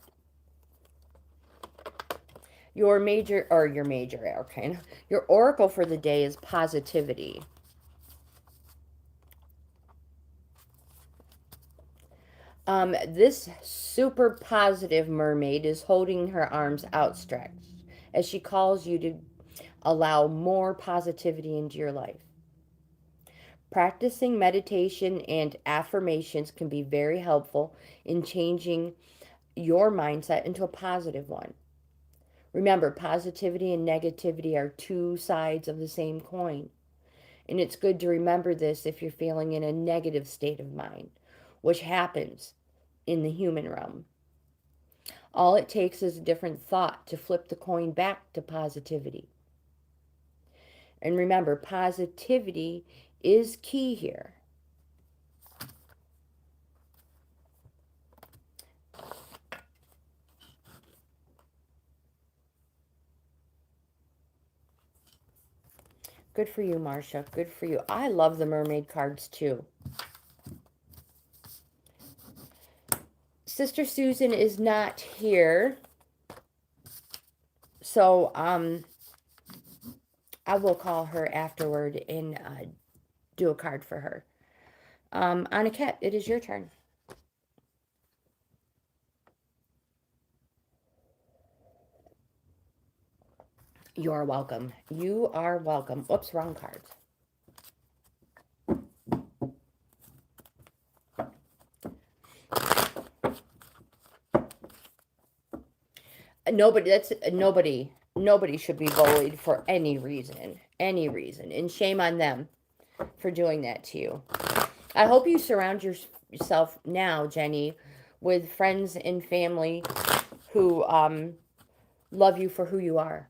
Speaker 1: Your major arcane, your oracle for the day is positivity. This super positive mermaid is holding her arms outstretched as she calls you to allow more positivity into your life. Practicing meditation and affirmations can be very helpful in changing your mindset into a positive one. Remember, positivity and negativity are two sides of the same coin. And it's good to remember this if you're feeling in a negative state of mind, which happens in the human realm. All it takes is a different thought to flip the coin back to positivity. And remember, positivity is key here. Good for you, Marsha. Good for you. I love the mermaid cards too. Sister Susan is not here. So I will call her afterward and do a card for her. Anukat, it is your turn. You are welcome. You are welcome. Oops, wrong cards. Nobody should be bullied for any reason. And shame on them for doing that to you. I hope you surround yourself now, Jenny, with friends and family who love you for who you are.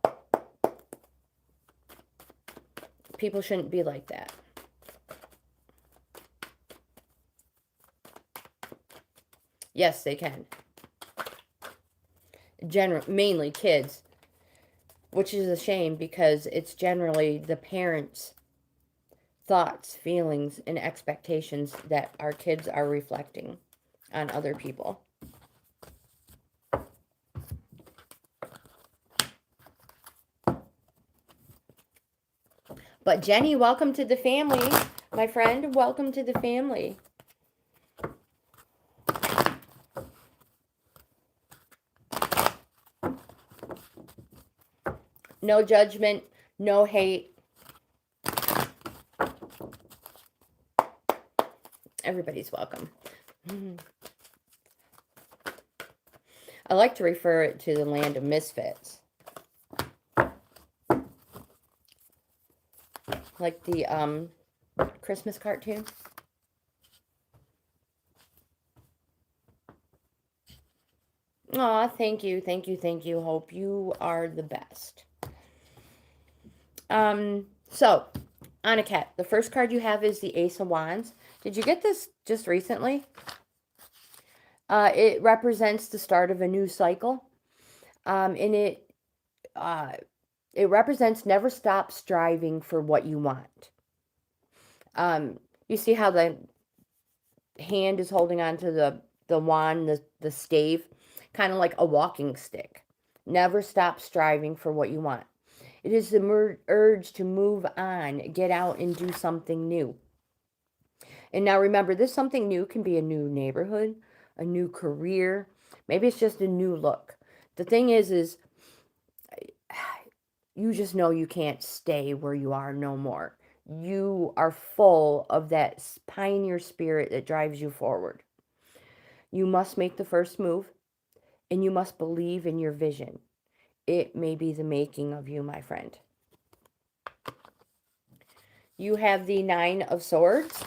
Speaker 1: People shouldn't be like that. Yes, they can. Mainly kids, which is a shame because it's generally the parents' thoughts, feelings, and expectations that our kids are reflecting on other people. But Jenny, welcome to the family. My friend, welcome to the family. No judgment, no hate. Everybody's welcome. I like to refer it to the land of misfits. Like the Christmas cartoon. Aw, thank you, thank you, thank you. Hope you are the best. So, Anukat, the first card you have is the Ace of Wands. Did you get this just recently? It represents the start of a new cycle. And it represents never stop striving for what you want. You see how the hand is holding on to the wand, the stave, kind of like a walking stick. Never stop striving for what you want. It is the urge to move on, get out and do something new. And now remember, this something new can be a new neighborhood, a new career. Maybe it's just a new look. The thing is you just know you can't stay where you are no more. You are full of that pioneer spirit that drives you forward. You must make the first move, and you must believe in your vision. It may be the making of you, my friend. You have the Nine of Swords.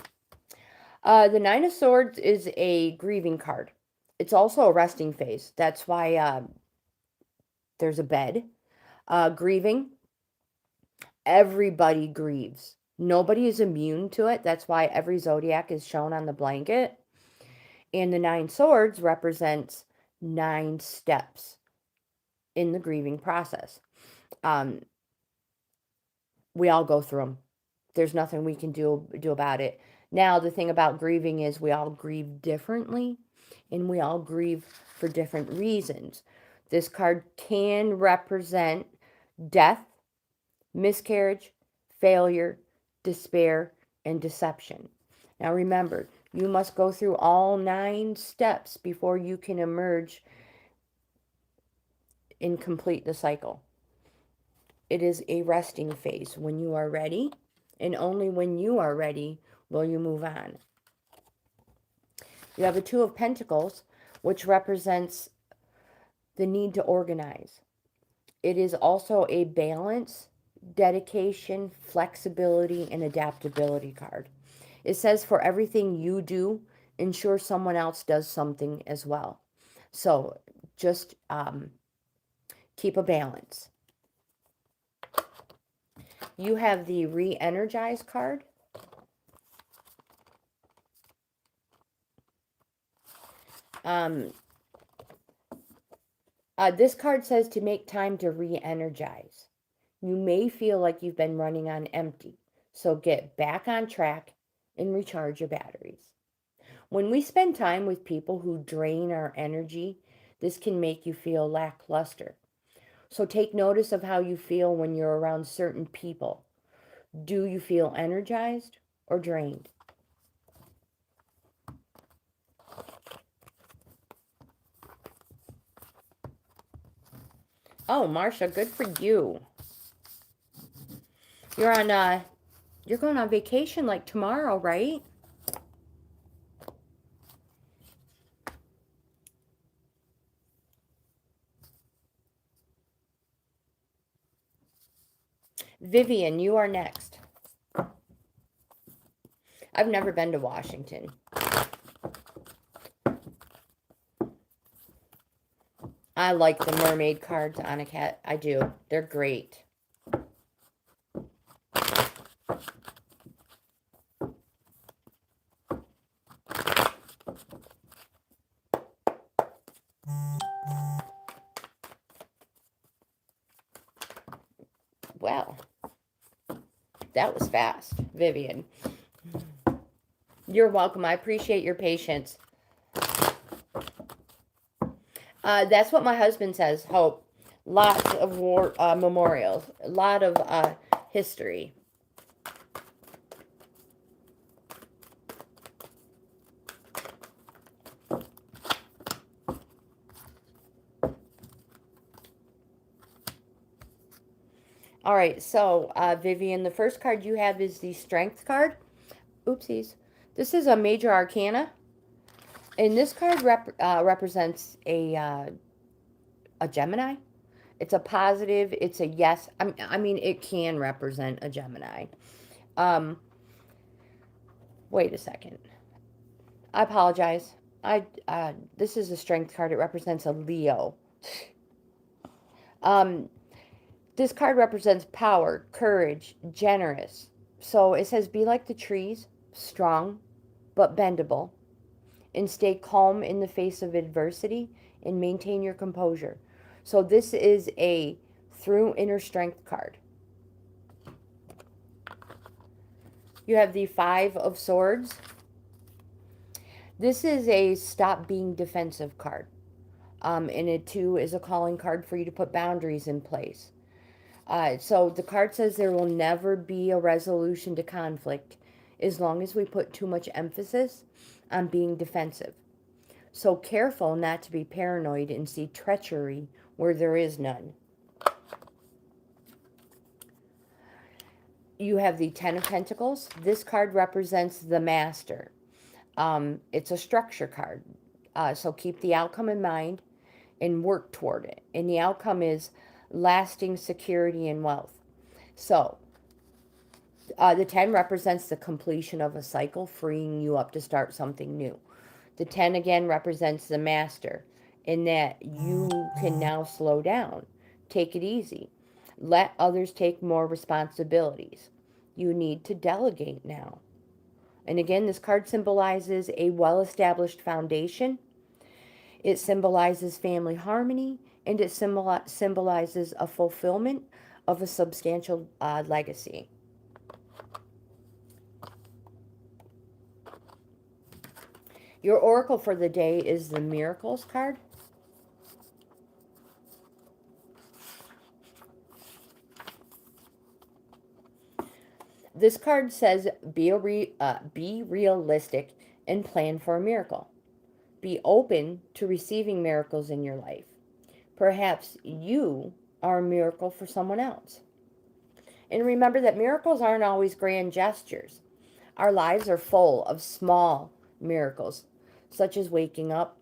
Speaker 1: The Nine of Swords is a grieving card. It's also a resting phase. That's why there's a bed. Grieving. Everybody grieves. Nobody is immune to it. That's why every zodiac is shown on the blanket. And the Nine Swords represents 9 steps in the grieving process. We all go through them. There's nothing we can do about it. Now, the thing about grieving is we all grieve differently, and we all grieve for different reasons. This card can represent death, miscarriage, failure, despair, and deception. Now remember, you must go through all 9 steps before you can emerge and complete the cycle. It is a resting phase. When you are ready, and only when you are ready, will you move on. You have a Two of Pentacles, which represents the need to organize. It is also a balance, dedication, flexibility, and adaptability card. It says for everything you do, ensure someone else does something as well. So just keep a balance. You have the Re-Energize card. This card says to make time to re-energize. You may feel like you've been running on empty, so get back on track and recharge your batteries. When we spend time with people who drain our energy, this can make you feel lackluster. So take notice of how you feel when you're around certain people. Do you feel energized or drained? Oh, Marsha, good for you. You're going on vacation like tomorrow, right? Vivian, you are next. I've never been to Washington. I like the mermaid cards, Anukat. I do. They're great. Well, that was fast, Vivian. You're welcome. I appreciate your patience. That's what my husband says, Hope. Lots of war memorials. A lot of history. All right, so Vivian, the first card you have is the Strength card. Oopsies. This is a Major Arcana. And this card represents a Gemini. It's a positive. It's a yes. I mean, it can represent a Gemini. Wait a second. I apologize. This is a Strength card. It represents a Leo. This card represents power, courage, generous. So it says, be like the trees, strong, but bendable, and stay calm in the face of adversity and maintain your composure. So this is a through inner strength card. You have the Five of Swords. This is a stop being defensive card. And it too is a calling card for you to put boundaries in place. So the card says there will never be a resolution to conflict as long as we put too much emphasis on being defensive. So careful not to be paranoid and see treachery where there is none. You have the Ten of Pentacles. This card represents the Master. It's a structure card. So keep the outcome in mind and work toward it. And the outcome is lasting security and wealth. So the 10 represents the completion of a cycle, freeing you up to start something new. The 10 again represents the Master, in that you can now slow down, take it easy, let others take more responsibilities. You need to delegate now. And again, this card symbolizes a well-established foundation. It symbolizes family harmony, and it symbolizes a fulfillment of a substantial legacy. Your oracle for the day is the Miracles card. This card says, be realistic and plan for a miracle. Be open to receiving miracles in your life. Perhaps you are a miracle for someone else. And remember that miracles aren't always grand gestures. Our lives are full of small miracles, such as waking up,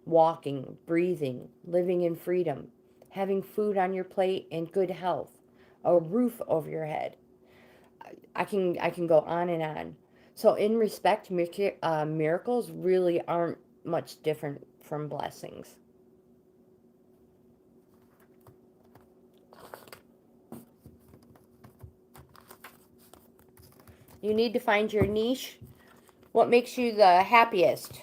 Speaker 1: walking, breathing, living in freedom, having food on your plate and good health, a roof over your head. I can go on and on. So in respect, miracles really aren't much different from blessings. You need to find your niche. What makes you the happiest?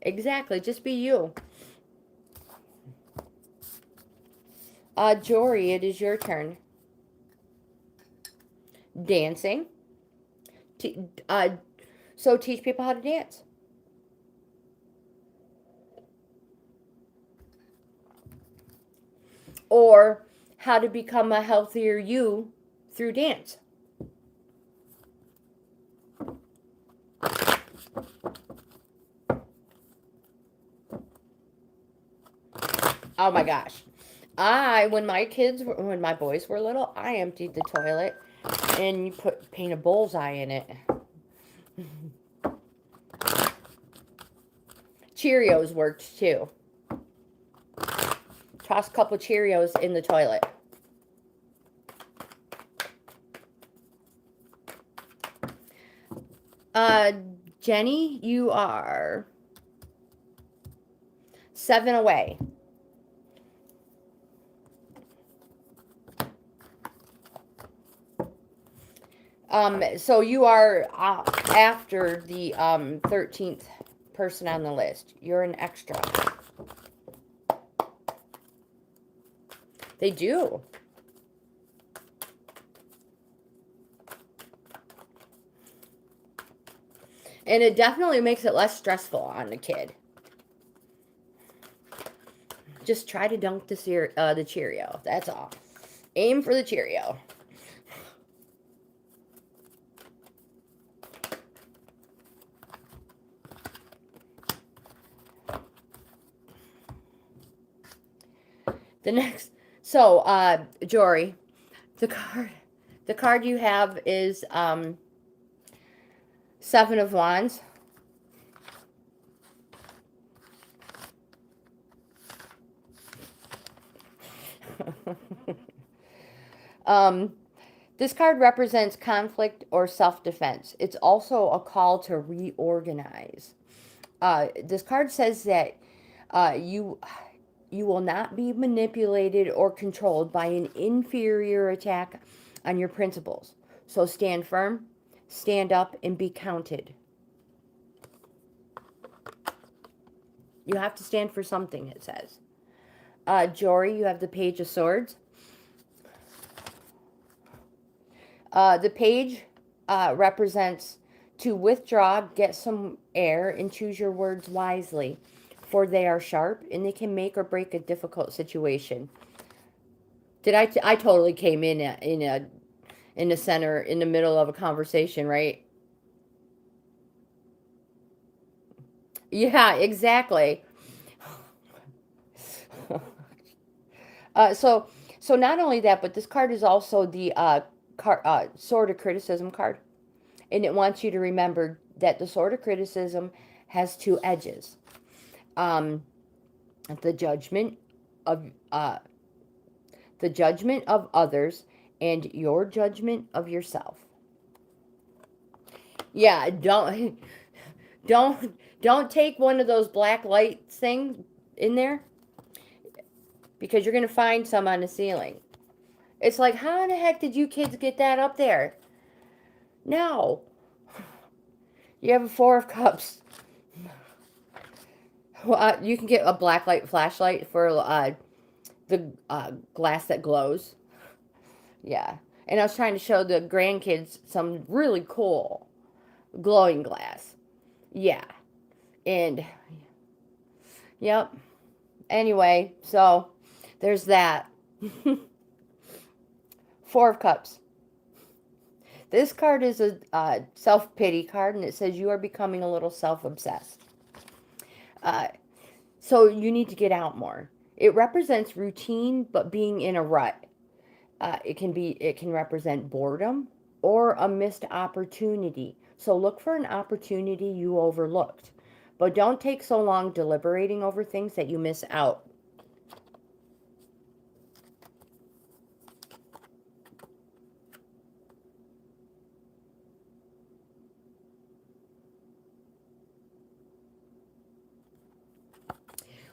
Speaker 1: Exactly, just be you. Jory, it is your turn. Dancing. So teach people how to dance. Or how to become a healthier you through dance. Oh my gosh. When my boys were little, I emptied the toilet and you paint a bullseye in it. Cheerios worked too. Toss a couple Cheerios in the toilet. Jenny, you are 7 away. So you are after the 13th person on the list. You're an extra. They do. And it definitely makes it less stressful on the kid. Just try to dunk the Cheerio. That's all. Aim for the Cheerio. The next, so Jory, the card you have is 7 of Wands. This card represents conflict or self-defense. It's also a call to reorganize. This card says that you will not be manipulated or controlled by an inferior attack on your principles. So stand firm, stand up, and be counted. You have to stand for something, it says. Jory, you have the Page of Swords. The page represents to withdraw, get some air, and choose your words wisely, for they are sharp and they can make or break a difficult situation. I totally came in the center, in the middle of a conversation, right? Yeah, exactly. So So not only that, but this card is also the sword of criticism card. And it wants you to remember that the sword of criticism has two edges. The judgment of others and your judgment of yourself. Yeah, don't take one of those black light things in there, because you're going to find some on the ceiling. It's like, how in the heck did you kids get that up there? No. You have a 4 of Cups. You can get a black light flashlight for the glass that glows. Yeah. And I was trying to show the grandkids some really cool glowing glass. Yeah. And, yep. Anyway, so there's that. 4 of Cups. This card is a self-pity card, and it says you are becoming a little self-obsessed. So you need to get out more. It represents routine, but being in a rut. It can represent boredom or a missed opportunity. So look for an opportunity you overlooked. But don't take so long deliberating over things that you miss out.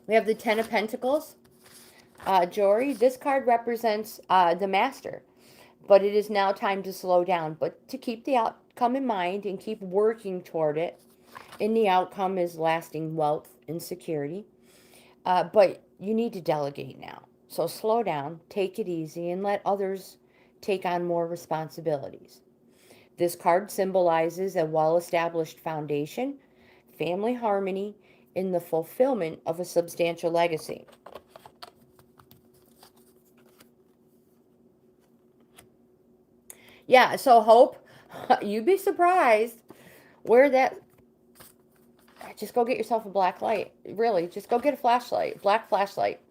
Speaker 1: We have the 10 of Pentacles. Jory, this card represents the master. But it is now time to slow down. But to keep the outcome in mind and keep working toward it. And the outcome is lasting wealth and security. But you need to delegate now. So slow down, take it easy, and let others take on more responsibilities. This card symbolizes a well-established foundation, family harmony, in the fulfillment of a substantial legacy. Yeah, so Hope, you'd be surprised where that... Just go get yourself a black light. Really, just go get a flashlight. Black flashlight.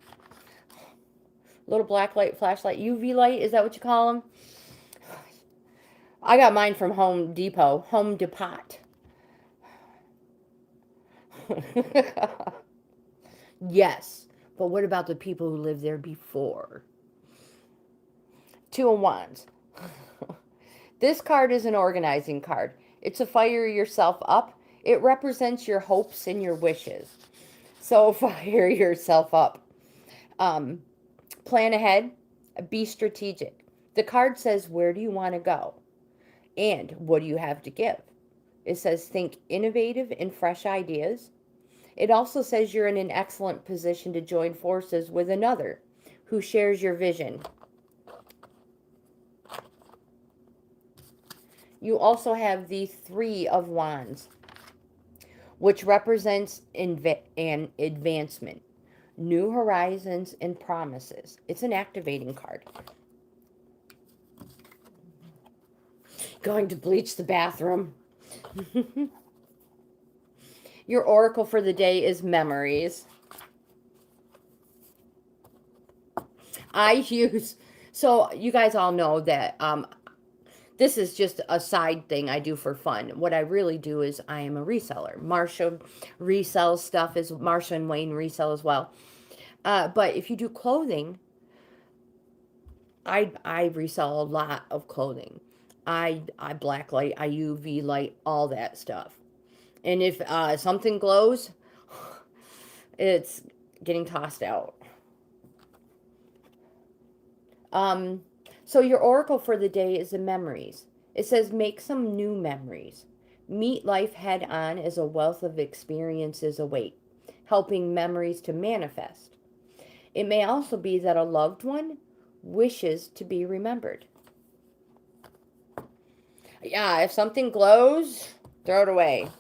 Speaker 1: Little black light flashlight. UV light, is that what you call them? I got mine from Home Depot. Home Depot. Yes, but what about the people who lived there before? 2 of Wands. This card is an organizing card. It's a fire yourself up. It represents your hopes and your wishes. So fire yourself up. Plan ahead. Be strategic. The card says, where do you want to go? And what do you have to give? It says, think innovative and fresh ideas. It also says you're in an excellent position to join forces with another who shares your vision. You also have the 3 of Wands, which represents an advancement, new horizons, and promises. It's an activating card. Going to bleach the bathroom. Your oracle for the day is memories. So you guys all know that this is just a side thing I do for fun. What I really do is I am a reseller. Marsha resells stuff, Marsha and Wayne resell as well. But if you do clothing, I resell a lot of clothing. I black light, I UV light, all that stuff. And if something glows, it's getting tossed out. So your oracle for the day is the memories. It says make some new memories. Meet life head on as a wealth of experiences await, helping memories to manifest. It may also be that a loved one wishes to be remembered. Yeah, if something glows, throw it away.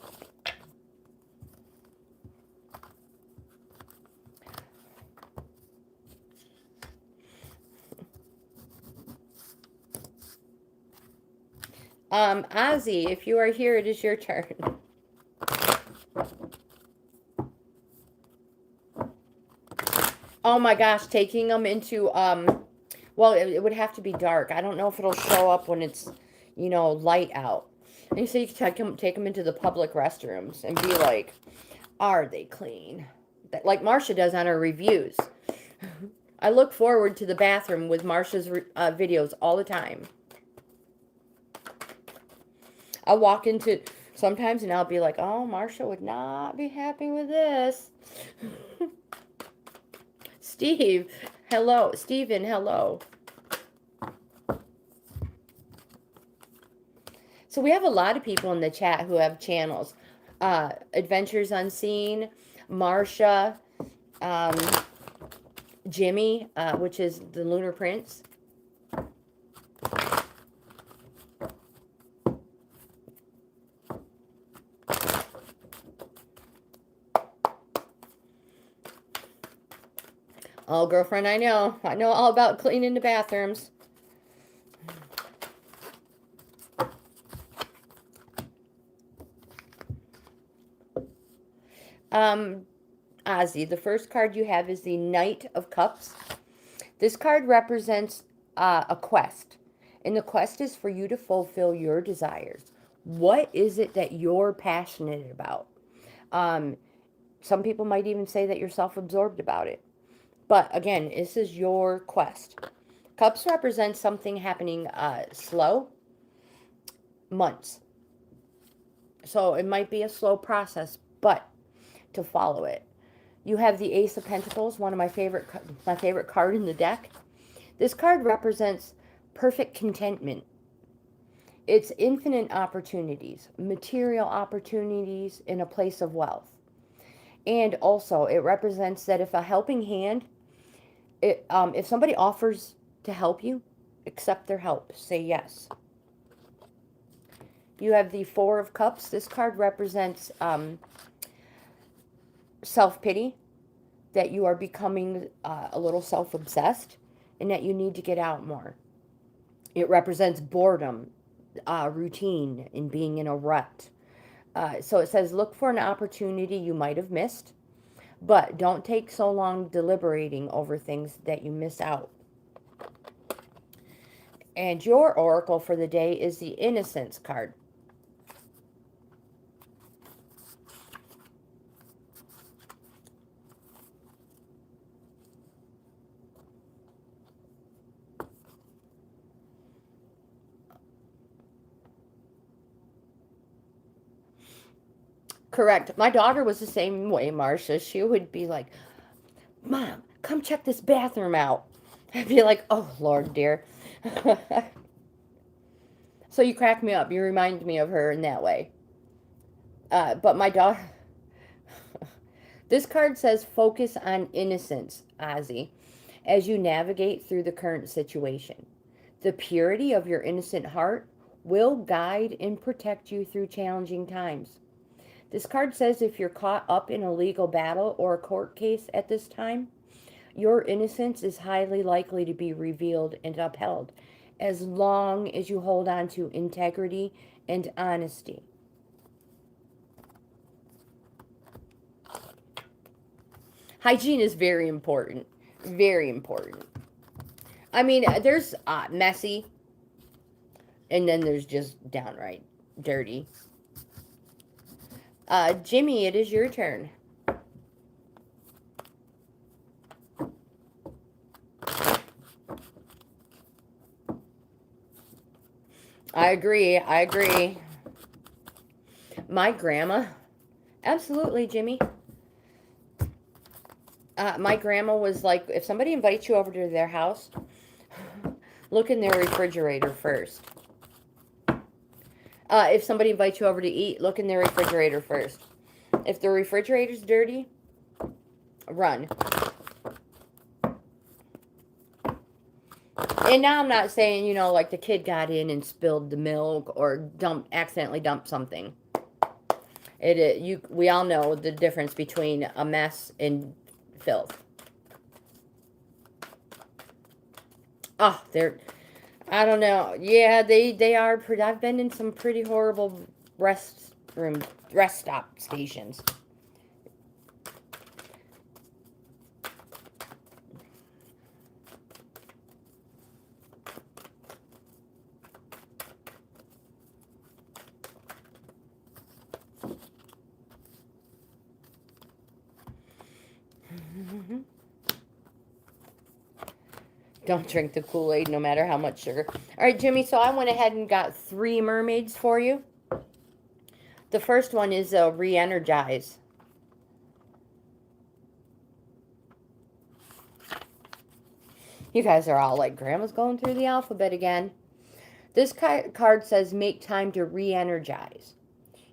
Speaker 1: Azie, if you are here, it is your turn. Oh my gosh, taking them into, Well, it would have to be dark. I don't know if it'll show up when it's, you know, light out. And so you can take them into the public restrooms and be like, are they clean? Like Marsha does on her reviews. I look forward to the bathroom with Marsha's videos all the time. I'll walk into sometimes and I'll be like, oh, Marsha would not be happy with this. Steve, hello. Steven, hello. So we have a lot of people in the chat who have channels. Adventures Unseen, Marsha, Jimmy, which is the Lunar Prince. Oh, girlfriend, I know all about cleaning the bathrooms. Azie, the first card you have is the Knight of Cups. This card represents a quest, and the quest is for you to fulfill your desires. What is it that you're passionate about? Some people might even say that you're self-absorbed about it. But again, this is your quest. Cups represents something happening slow, months. So it might be a slow process, but to follow it. You have the Ace of Pentacles, one of my favorite card in the deck. This card represents perfect contentment. It's infinite opportunities, material opportunities in a place of wealth. And also, it represents that if a helping hand, if somebody offers to help you, accept their help. Say yes. You have the Four of Cups. This card represents self-pity, that you are becoming a little self-obsessed, and that you need to get out more. It represents boredom, routine, and being in a rut. So it says, look for an opportunity you might have missed, but don't take so long deliberating over things that you miss out. And your oracle for the day is the Innocence card. Correct. My daughter was the same way, Marsha. She would be like, Mom, come check this bathroom out. I'd be like, oh, Lord, dear. So you crack me up. You remind me of her in that way. But my daughter... This card says, focus on innocence, Azie, as you navigate through the current situation. The purity of your innocent heart will guide and protect you through challenging times. This card says if you're caught up in a legal battle or a court case at this time, your innocence is highly likely to be revealed and upheld, as long as you hold on to integrity and honesty. Hygiene is very important. Very important. I mean, there's messy, and then there's just downright dirty. Jimmy, it is your turn. I agree. My grandma, absolutely, Jimmy. My grandma was like, if somebody invites you over to their house, look in their refrigerator first. If somebody invites you over to eat, look in their refrigerator first. If the refrigerator's dirty, run. And now I'm not saying, you know, like the kid got in and spilled the milk or accidentally dumped something. We all know the difference between a mess and filth. Oh, I don't know. Yeah, they are. I've been in some pretty horrible rest stop stations. Don't drink the Kool-Aid no matter how much sugar. All right, Jimmy, so I went ahead and got 3 mermaids for you. The first one is Re-Energize. You guys are all like, Grandma's going through the alphabet again. This card says, make time to re-energize.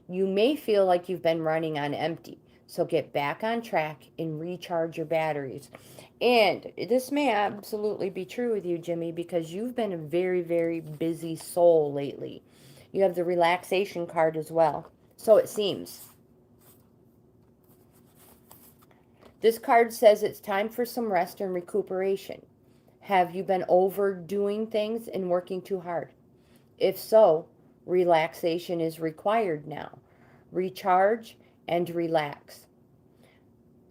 Speaker 1: You may feel like you've been running on empty, so get back on track and recharge your batteries. And this may absolutely be true with you, Jimmy, because you've been a very, very busy soul lately. You have the relaxation card as well, so it seems. This card says it's time for some rest and recuperation. Have you been overdoing things and working too hard? If so, relaxation is required now. Recharge and relax.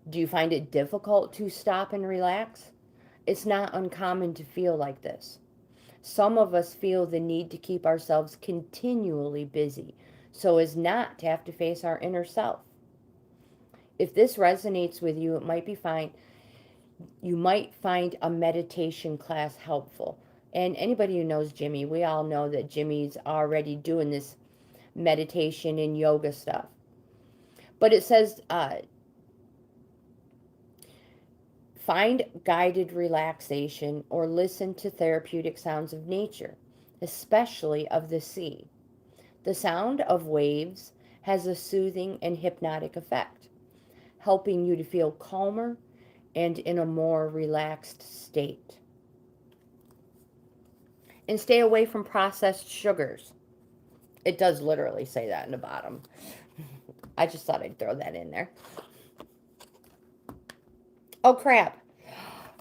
Speaker 1: Do you find it difficult to stop and relax? It's not uncommon to feel like this. Some of us feel the need to keep ourselves continually busy so as not to have to face our inner self. If this resonates with you, it might be fine. You might find a meditation class helpful. And anybody who knows Jimmy, we all know that Jimmy's already doing this meditation and yoga stuff. But it says, find guided relaxation or listen to therapeutic sounds of nature, especially of the sea. The sound of waves has a soothing and hypnotic effect, helping you to feel calmer and in a more relaxed state. And stay away from processed sugars. It does literally say that in the bottom. I just thought I'd throw that in there. Oh, crap.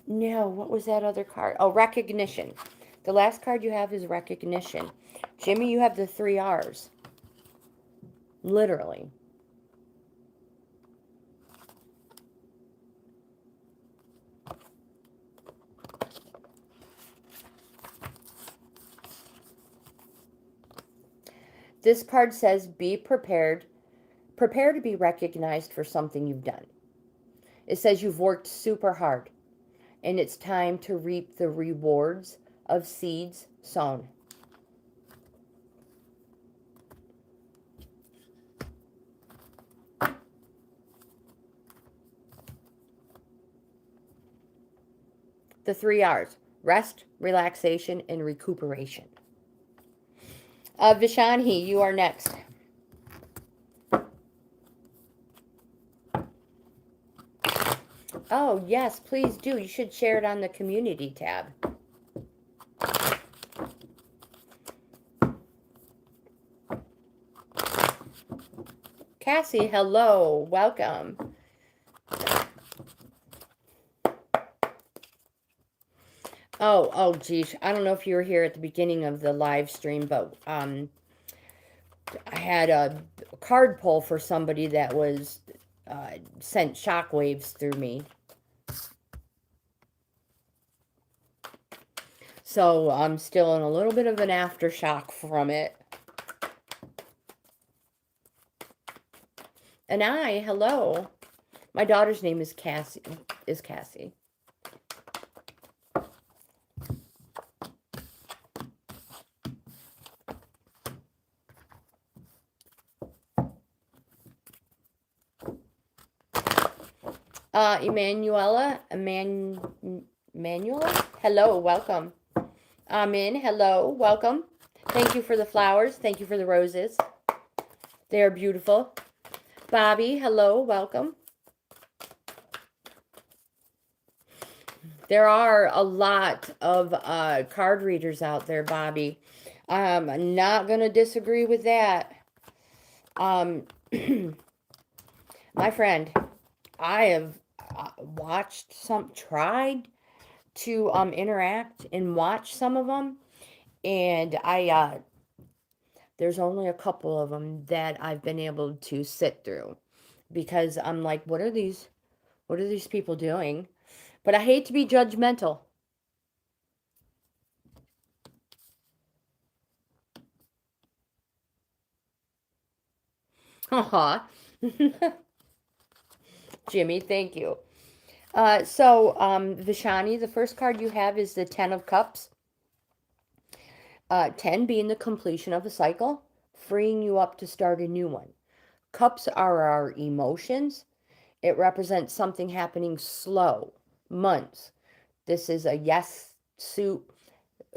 Speaker 1: No, what was that other card? Oh, recognition. The last card you have is recognition. Jimmy, you have the 3 R's. Literally. This card says, be prepared. Prepare to be recognized for something you've done. It says you've worked super hard, and it's time to reap the rewards of seeds sown. The 3 R's: rest, relaxation, and recuperation. Vishani, you are next. Oh, yes, please do. You should share it on the community tab. Cassie, hello. Welcome. Geez. I don't know if you were here at the beginning of the live stream, but I had a card pull for somebody that was sent shockwaves through me. So I'm still in a little bit of an aftershock from it. And hello. My daughter's name is Cassie. Emanuela, hello, welcome. Amin, hello, welcome. Thank you for the flowers. Thank you for the roses. They are beautiful. Bobby, hello, welcome. There are a lot of card readers out there, Bobby. I'm not going to disagree with that. My friend, I have tried to interact and watch some of them, and there's only a couple of them that I've been able to sit through, because I'm like, what are these people doing? But I hate to be judgmental. Jimmy, thank you. Vishani, the first card you have is the Ten of Cups. 10 being the completion of a cycle, freeing you up to start a new one. Cups are our emotions. It represents something happening slow, months. This is a yes suit,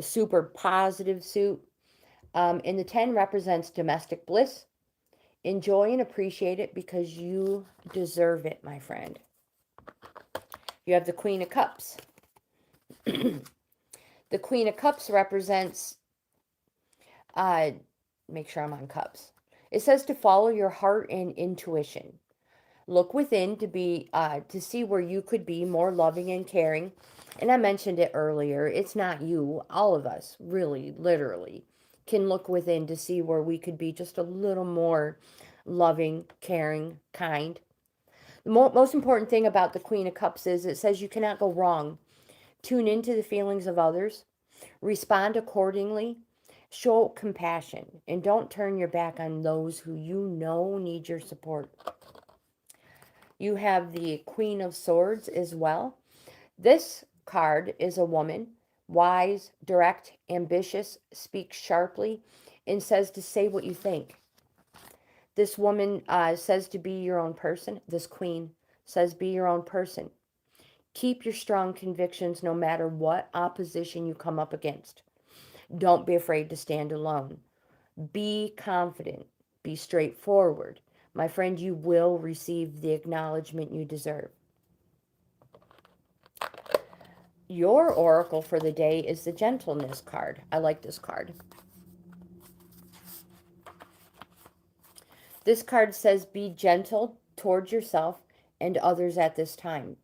Speaker 1: super positive suit. And the 10 represents domestic bliss. Enjoy and appreciate it because you deserve it, my friend. You have the Queen of Cups. The Queen of Cups represents, make sure I'm on cups. It says to follow your heart and intuition. Look within to see where you could be more loving and caring. And I mentioned it earlier. It's not you. All of us, really, literally, can look within to see where we could be just a little more loving, caring, kind. The most important thing about the Queen of Cups is it says you cannot go wrong. Tune into the feelings of others. Respond accordingly. Show compassion. And don't turn your back on those who you know need your support. You have the Queen of Swords as well. This card is a woman, wise, direct, ambitious, speaks sharply, and says to say what you think. This woman says to be your own person. This queen says be your own person. Keep your strong convictions no matter what opposition you come up against. Don't be afraid to stand alone. Be confident. Be straightforward. My friend, you will receive the acknowledgement you deserve. Your oracle for the day is the Gentleness card. I like this card. This card says be gentle towards yourself and others at this time.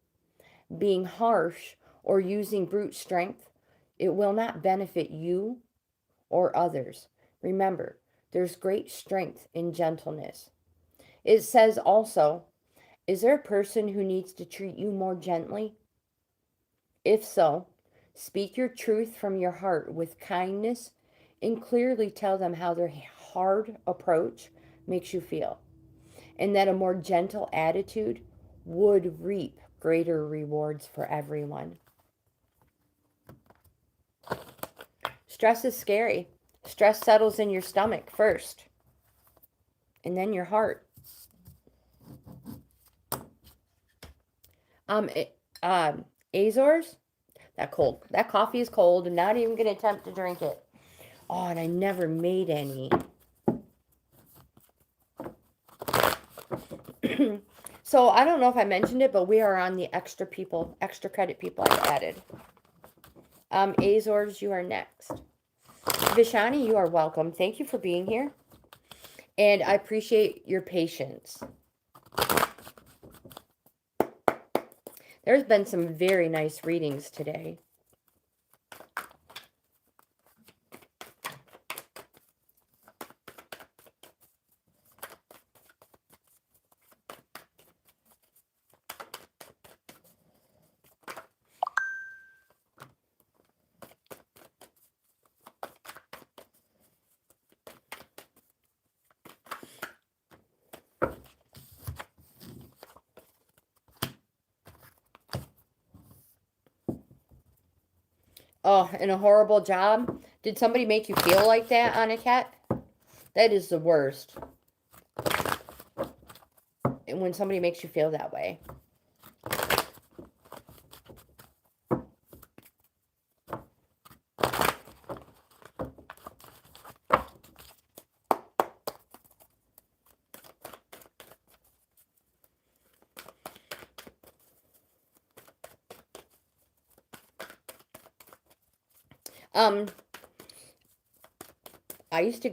Speaker 1: Being harsh or using brute strength, it will not benefit you or others. Remember, there's great strength in gentleness. It says also, is there a person who needs to treat you more gently? If so, speak your truth from your heart with kindness and clearly tell them how their hard approach makes you feel, and that a more gentle attitude would reap greater rewards for everyone. Stress is scary. Stress settles in your stomach first, and then your heart. Azors, that coffee is cold, and not even going to attempt to drink it. Oh, and I never made any. So I don't know if I mentioned it, but we are on the extra credit people I've added. Azors, you are next. Vishani, you are welcome. Thank you for being here. And I appreciate your patience. There's been some very nice readings today. Oh, and a horrible job. Did somebody make you feel like that, Anukat? That is the worst. And when somebody makes you feel that way.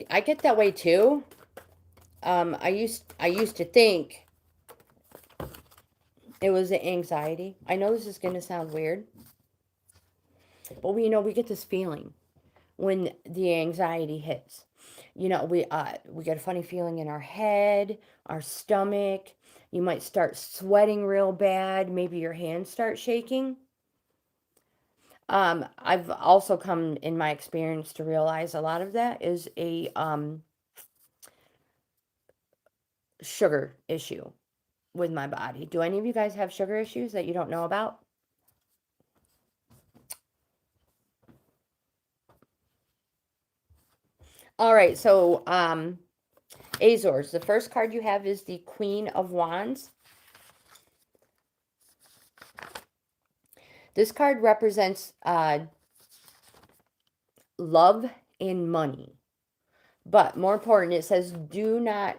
Speaker 1: I get that way too. I used to think it was the anxiety. I know this is going to sound weird, but we get this feeling when the anxiety hits. We get a funny feeling in our head, our stomach. You might start sweating real bad. Maybe your hands start shaking. I've also come in my experience to realize a lot of that is a sugar issue. with my body. Do any of you guys have sugar issues that you don't know about? All right, so Azors, the first card you have is the Queen of Wands. This card represents love and money. But more important, it says do not,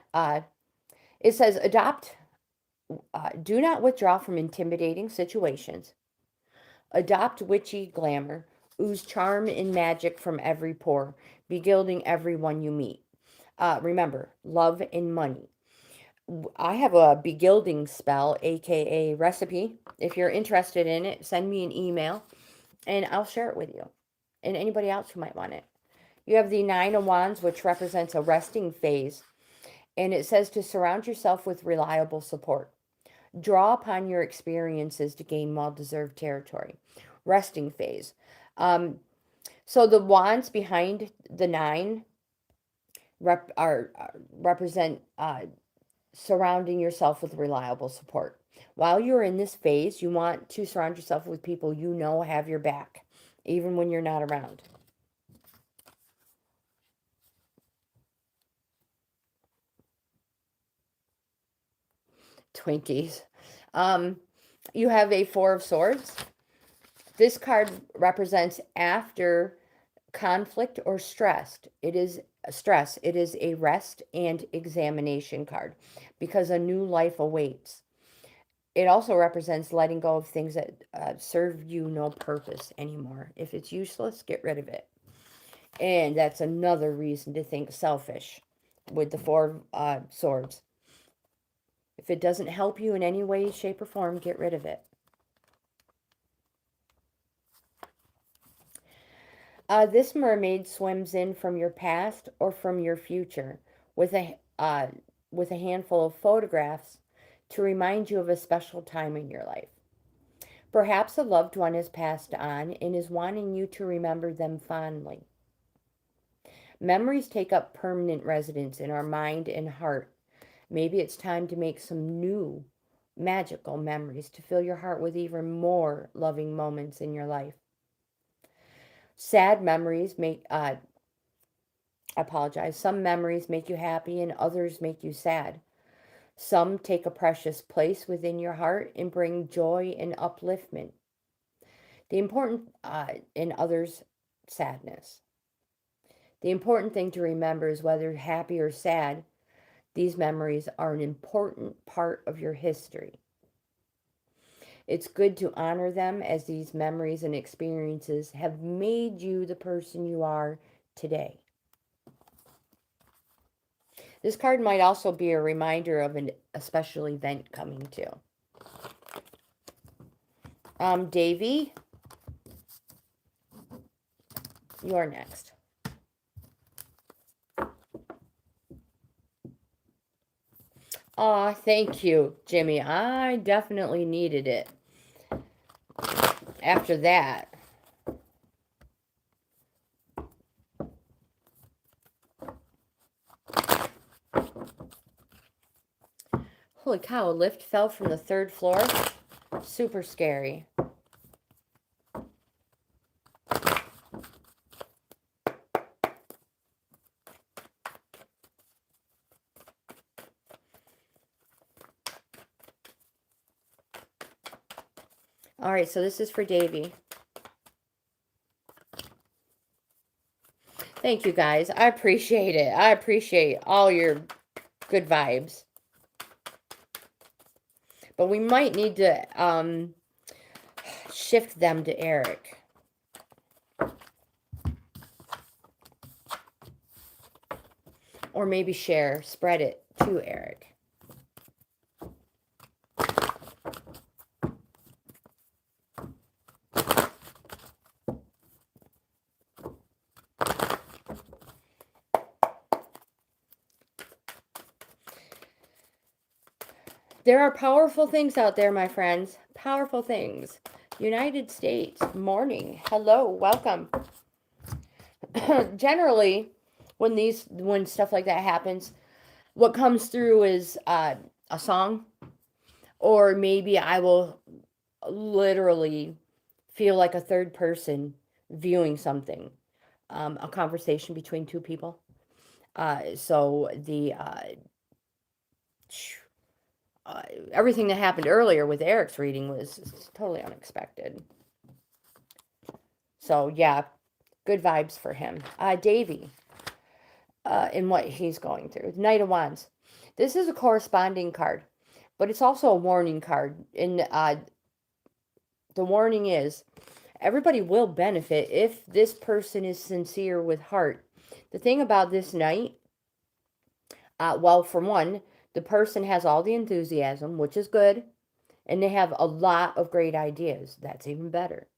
Speaker 1: it says do not withdraw from intimidating situations. Adopt witchy glamour. Ooze charm and magic from every pore. Be gilding everyone you meet. Remember, love and money. I have a begilding spell, aka recipe. If you're interested in it, send me an email and I'll share it with you and anybody else who might want it. You have the Nine of Wands, which represents a resting phase, and it says to surround yourself with reliable support. Draw upon your experiences to gain well-deserved territory. Resting phase. So the wands behind the nine represent surrounding yourself with reliable support. While you're in this phase, you want to surround yourself with people you know have your back, even when you're not around. Twinkies. You have a Four of Swords. This card represents after conflict or stress. It is a rest and examination card because a new life awaits. It also represents letting go of things that serve you no purpose anymore. If it's useless, get rid of it. And that's another reason to think selfish with the Four of Swords. If it doesn't help you in any way, shape, or form, get rid of it. This mermaid swims in from your past or from your future with a handful of photographs to remind you of a special time in your life. Perhaps a loved one has passed on and is wanting you to remember them fondly. Memories take up permanent residence in our mind and heart. Maybe it's time to make some new magical memories to fill your heart with even more loving moments in your life. Sad memories some memories make you happy and others make you sad. Some take a precious place within your heart and bring joy and upliftment. The important, in others, sadness. The important thing to remember is whether happy or sad, these memories are an important part of your history. It's good to honor them as these memories and experiences have made you the person you are today. This card might also be a reminder of a special event coming too. Davey, you're next. Aw, thank you, Jimmy. I definitely needed it. After that. Holy cow, a lift fell from the 3rd floor. Super scary. All right, so this is for Davey. Thank you, guys. I appreciate it. I appreciate all your good vibes. But we might need to shift them to Eric. Or maybe spread it to Eric. There are powerful things out there, my friends. Powerful things. United States, morning. Hello, welcome. Generally, when stuff like that happens, what comes through is a song Or maybe I will literally feel like a third person viewing something, a conversation between two people. So everything that happened earlier with Eric's reading was totally unexpected. So yeah, good vibes for him. Davey, in what he's going through. Knight of Wands. This is a corresponding card, but it's also a warning card. And the warning is, everybody will benefit if this person is sincere with heart. The thing about this Knight, well, for one, the person has all the enthusiasm, which is good, and they have a lot of great ideas. That's even better.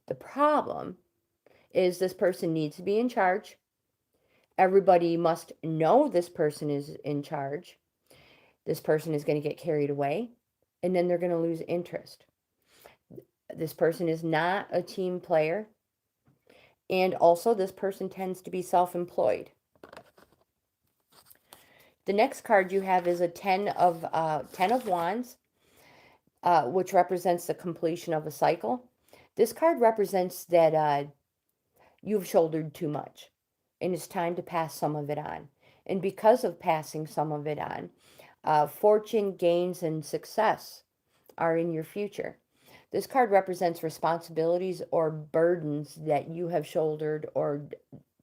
Speaker 1: The problem is this person needs to be in charge. Everybody must know this person is in charge. This person is going to get carried away, and then they're going to lose interest. This person is not a team player, and also this person tends to be self-employed. The next card you have is a Ten of Wands, which represents the completion of a cycle. This card represents that you've shouldered too much, and it's time to pass some of it on. And because of passing some of it on, fortune, gains, and success are in your future. This card represents responsibilities or burdens that you have shouldered or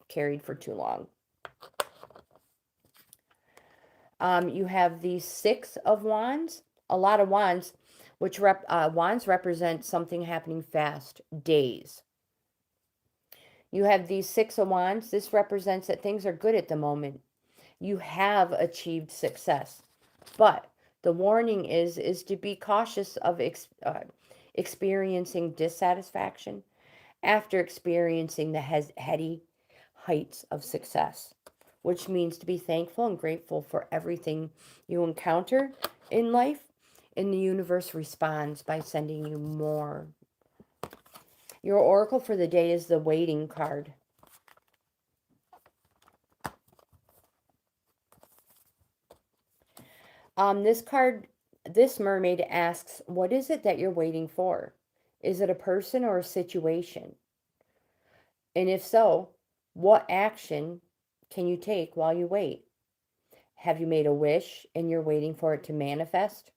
Speaker 1: carried for too long. You have the Six of Wands, a lot of wands, which wands represent something happening fast, days. You have the Six of Wands. This represents that things are good at the moment. You have achieved success, but the warning is to be cautious of experiencing dissatisfaction after experiencing the heady heights of success, which means to be thankful and grateful for everything you encounter in life, and the universe responds by sending you more. Your oracle for the day is the Waiting card. This card, this mermaid asks, what is it that you're waiting for? Is it a person or a situation? And if so, what action can you take while you wait? Have you made a wish and you're waiting for it to manifest?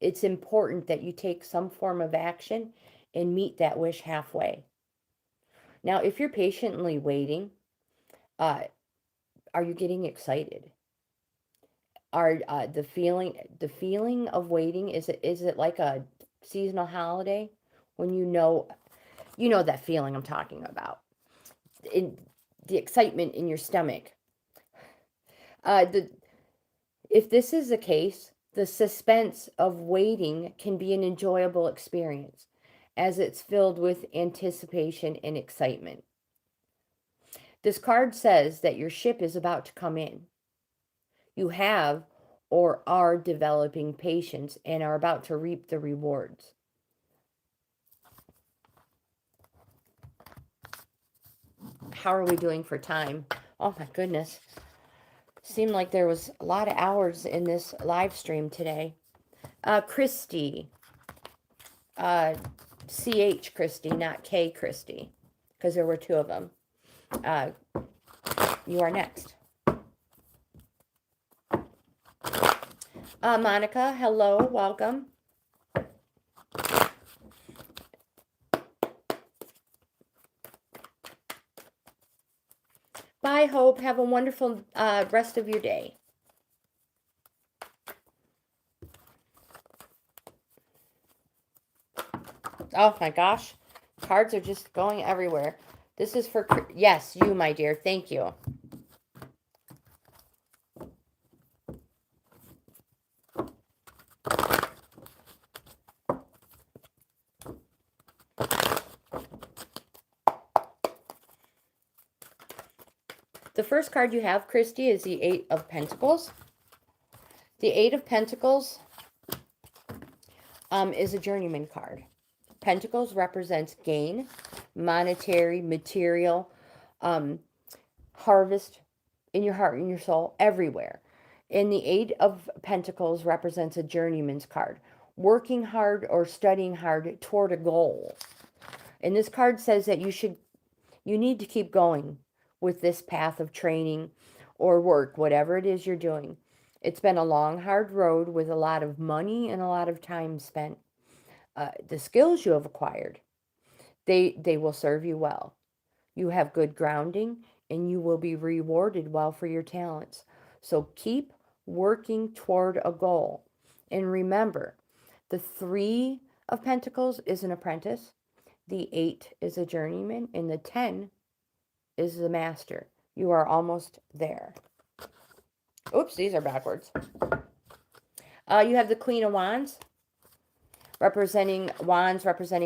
Speaker 1: It's important that you take some form of action and meet that wish halfway. Now, if you're patiently waiting, are you getting excited? Are the feeling of waiting, is it like a seasonal holiday when you know that feeling I'm talking about, in the excitement in your stomach? If this is the case, the suspense of waiting can be an enjoyable experience, as it's filled with anticipation and excitement. This card says that your ship is about to come in. You have or are developing patience and are about to reap the rewards. How are we doing for time? Oh my goodness. Seemed like there was a lot of hours in this live stream today. Christy. CH Christy, not K Christy, because there were two of them. You are next. Monica, hello, welcome. Bye, Hope. Have a wonderful rest of your day. Oh my gosh. Cards are just going everywhere. This is for, yes, you, my dear. Thank you. The first card you have, Christy, is the Eight of Pentacles. The Eight of Pentacles is a journeyman card. Pentacles represents gain, monetary, material, harvest in your heart, in your soul, everywhere. And the Eight of Pentacles represents a journeyman's card, working hard or studying hard toward a goal. And this card says that you need to keep going with this path of training or work, whatever it is you're doing. It's been a long, hard road with a lot of money and a lot of time spent. The skills you have acquired, they will serve you well. You have good grounding and you will be rewarded well for your talents. So keep working toward a goal. And remember, the Three of Pentacles is an apprentice, the 8 is a journeyman, and the 10 is the master. You are almost there. Oops, these are backwards. You have the Queen of Wands, representing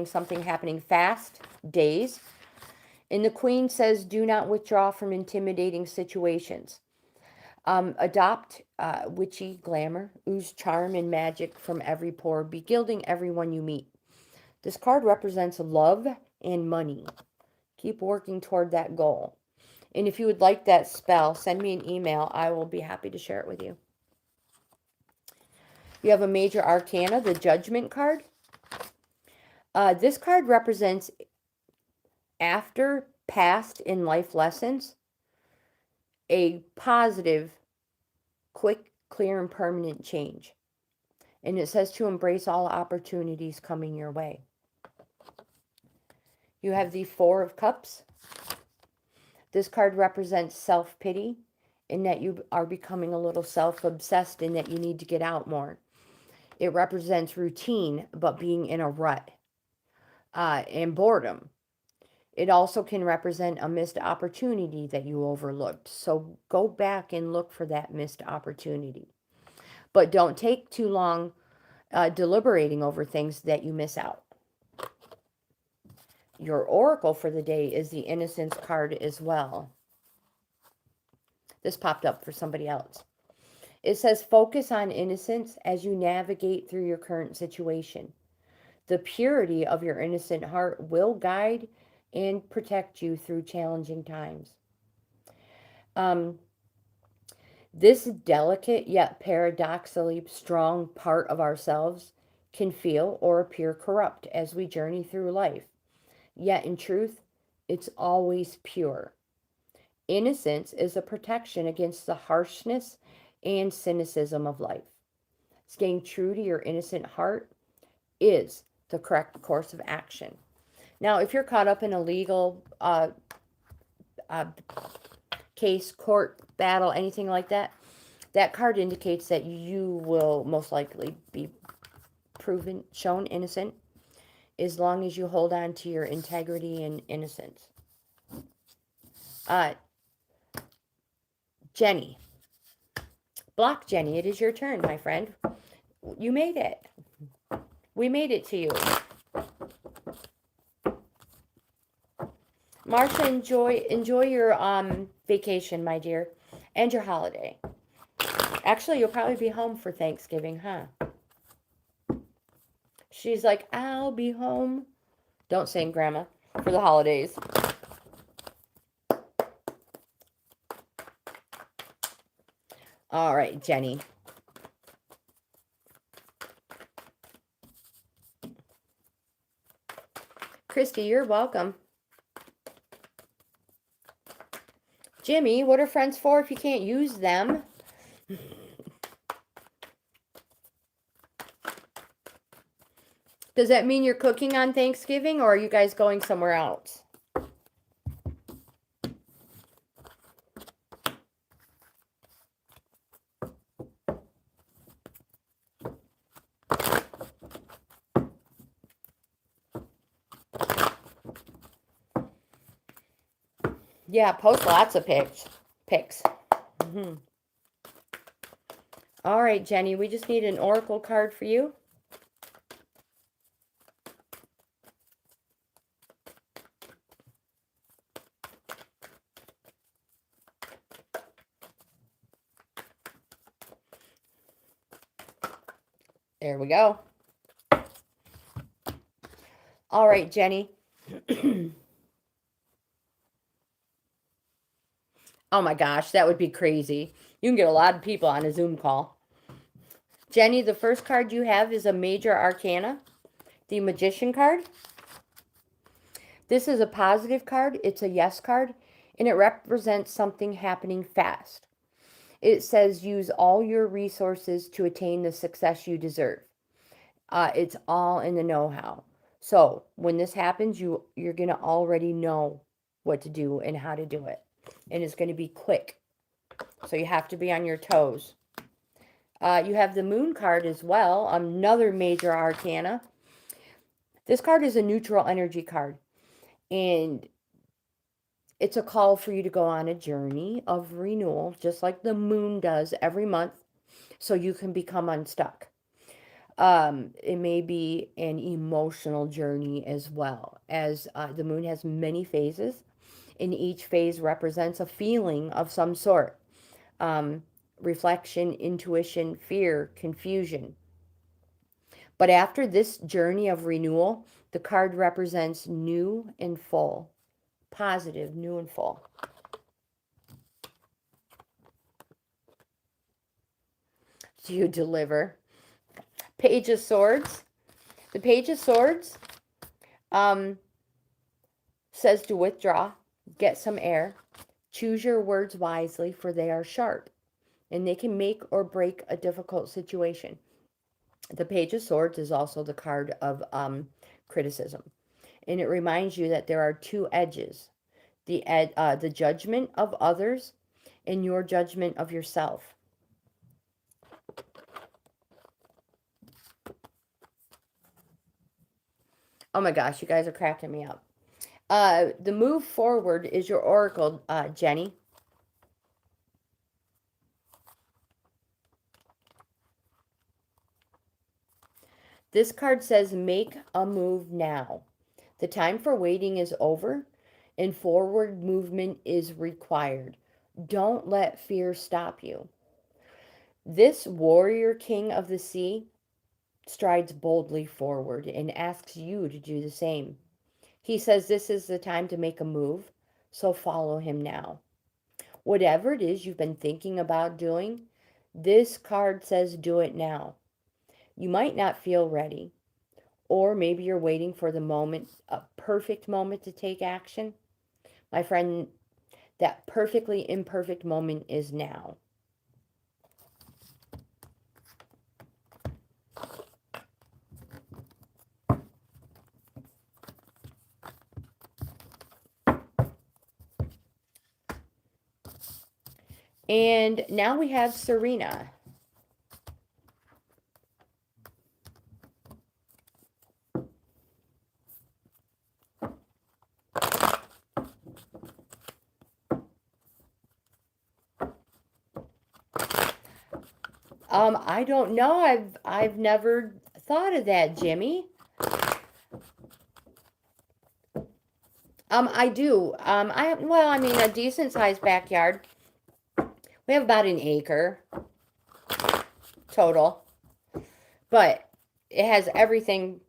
Speaker 1: something happening fast, days. And the Queen says, do not withdraw from intimidating situations. Adopt witchy glamour, ooze charm and magic from every pore. Be gilding everyone you meet. This card represents love and money. Keep working toward that goal. And if you would like that spell, send me an email. I will be happy to share it with you. You have a major arcana, the Judgment card. This card represents after past in life lessons, a positive, quick, clear, and permanent change. And it says to embrace all opportunities coming your way. You have the Four of Cups. This card represents self-pity, in that you are becoming a little self-obsessed and that you need to get out more. It represents routine, but being in a rut and boredom. It also can represent a missed opportunity that you overlooked. So go back and look for that missed opportunity. But don't take too long deliberating over things that you miss out. Your oracle for the day is the Innocence card as well. This popped up for somebody else. It says, focus on innocence as you navigate through your current situation. The purity of your innocent heart will guide and protect you through challenging times. This delicate yet paradoxically strong part of ourselves can feel or appear corrupt as we journey through life. Yet in truth, it's always pure. Innocence is a protection against the harshness and cynicism of life. Staying true to your innocent heart is the correct course of action. Now, if you're caught up in a legal case, court, battle, anything like that, that card indicates that you will most likely be shown innocent as long as you hold on to your integrity and innocence. Jenny. Block Jenny, it is your turn, my friend. You made it. We made it to you. Marsha, enjoy your vacation, my dear, and your holiday. Actually, you'll probably be home for Thanksgiving, huh? She's like, I'll be home. Don't sing, Grandma, for the holidays. All right, Jenny. Christy, you're welcome. Jimmy, what are friends for if you can't use them? Does that mean you're cooking on Thanksgiving, or are you guys going somewhere else? Yeah, post lots of pics. All right, Jenny, we just need an oracle card for you. There we go. All right, Jenny. Oh my gosh, that would be crazy. You can get a lot of people on a Zoom call. Jenny, the first card you have is a major arcana, the Magician card. This is a positive card. It's a yes card, and it represents something happening fast. It says use all your resources to attain the success you deserve. It's all in the know-how. So when this happens, you're going to already know what to do and how to do it. And it's going to be quick. So you have to be on your toes. You have the Moon card as well, another major arcana. This card is a neutral energy card. And it's a call for you to go on a journey of renewal, just like the moon does every month, so you can become unstuck. It may be an emotional journey as well, as the moon has many phases, and each phase represents a feeling of some sort. Reflection, intuition, fear, confusion. But after this journey of renewal, the card represents new and full. Positive, new and full. Do you deliver? Page of Swords. The Page of Swords says to withdraw, get some air, choose your words wisely, for they are sharp, and they can make or break a difficult situation. The Page of Swords is also the card of criticism, and it reminds you that there are two edges: the judgment of others and your judgment of yourself. Oh my gosh, you guys are cracking me up. The move forward is your oracle, Jenny. This card says make a move now. The time for waiting is over and forward movement is required. Don't let fear stop you. This warrior king of the sea strides boldly forward and asks you to do the same. He says this is the time to make a move, so follow him now. Whatever it is you've been thinking about doing, this card says do it now. You might not feel ready, or maybe you're waiting for the moment, a perfect moment to take action. My friend, that perfectly imperfect moment is now. And now we have Serena. I don't know. I've never thought of that, Jimmy. I do. I mean, a decent sized backyard. We have about an acre total, but it has everything.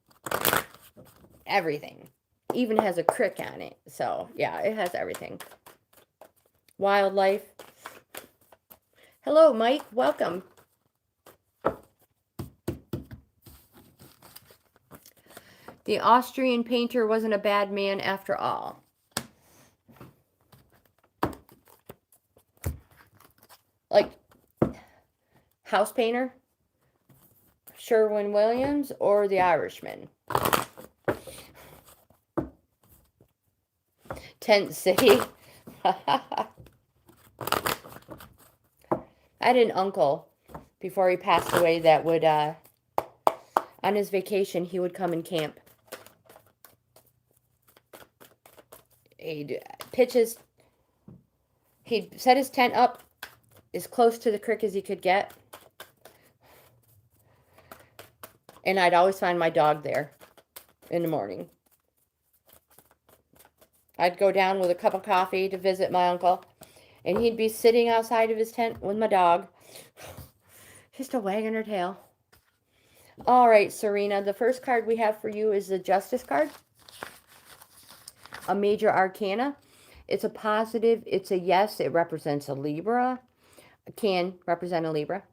Speaker 1: Everything. Even has a crick on it. So yeah, it has everything. Wildlife. Hello, Mike. Welcome. The Austrian painter wasn't a bad man after all. Like, house painter, Sherwin-Williams, or The Irishman. Tent City. I had an uncle before he passed away that would, on his vacation, he would come and camp. He'd set his tent up as close to the creek as he could get. And I'd always find my dog there in the morning. I'd go down with a cup of coffee to visit my uncle, and he'd be sitting outside of his tent with my dog, just a wagging her tail. All right, Serena, the first card we have for you is the Justice card, a major arcana, It's a positive. It's a yes. It represents a Libra. Can represent a Libra.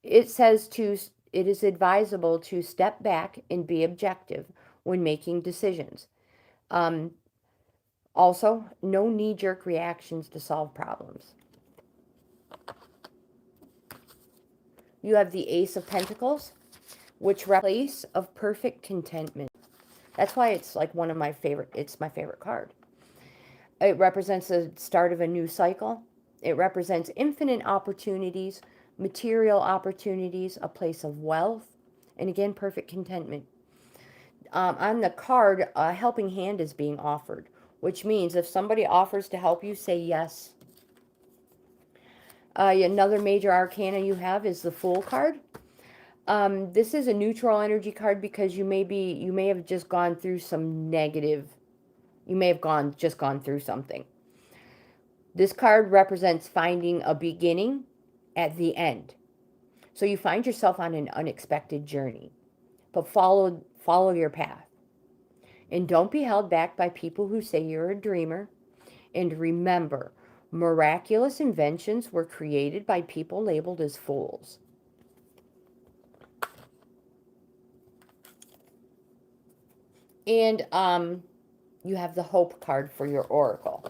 Speaker 1: It says it is advisable to step back and be objective when making decisions. Also, no knee-jerk reactions to solve problems. You have the Ace of Pentacles, which represents a place of perfect contentment. That's why it's like one of my favorite, it's my favorite card. It represents the start of a new cycle. It represents infinite opportunities, material opportunities, a place of wealth, and again, perfect contentment. On the card, a helping hand is being offered, which means if somebody offers to help you, say yes. Another major arcana you have is the Fool card. This is a neutral energy card because you may have just gone through some negative. You may have just gone through something. This card represents finding a beginning at the end. So you find yourself on an unexpected journey, but follow your path. And don't be held back by people who say you're a dreamer. And remember, miraculous inventions were created by people labeled as fools. And you have the Hope card for your oracle.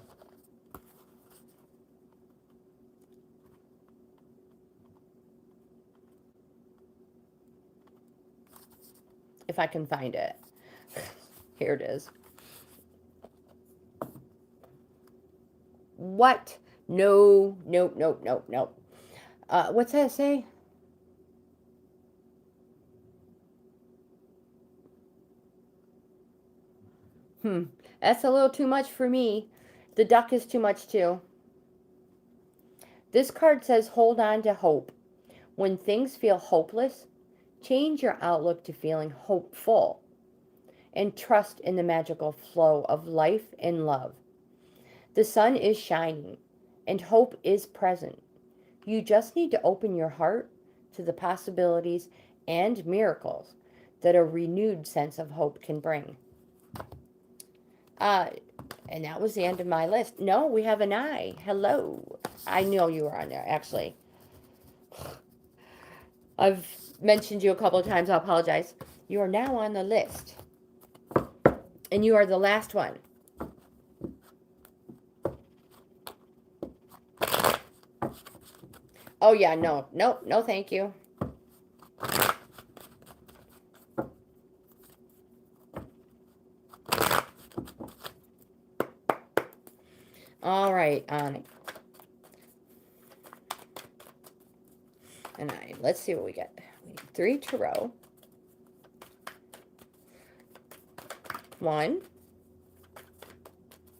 Speaker 1: If I can find it. Here it is. What? No. What's that say? That's a little too much for me. The duck is too much too. This card says hold on to hope. When things feel hopeless, change your outlook to feeling hopeful and trust in the magical flow of life and love. The sun is shining and hope is present. You just need to open your heart to the possibilities and miracles that a renewed sense of hope can bring. And that was the end of my list. No, we have an I. Hello. I know you were on there, actually. I've mentioned you a couple of times. I apologize. You are now on the list. And you are the last one. Oh, yeah, no, thank you. All right, Anukat. And let's see what we get. We need 3 tarot. 1.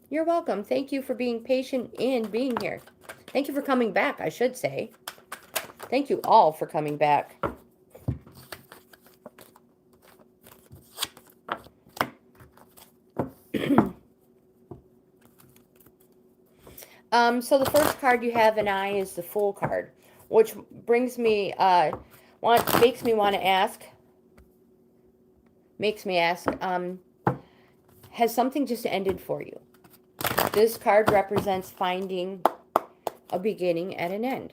Speaker 1: You're welcome. Thank you for being patient and being here. Thank you for coming back, I should say. Thank you all for coming back. So the first card you have an I is the Fool card, which brings me, makes me ask, has something just ended for you? This card represents finding a beginning at an end.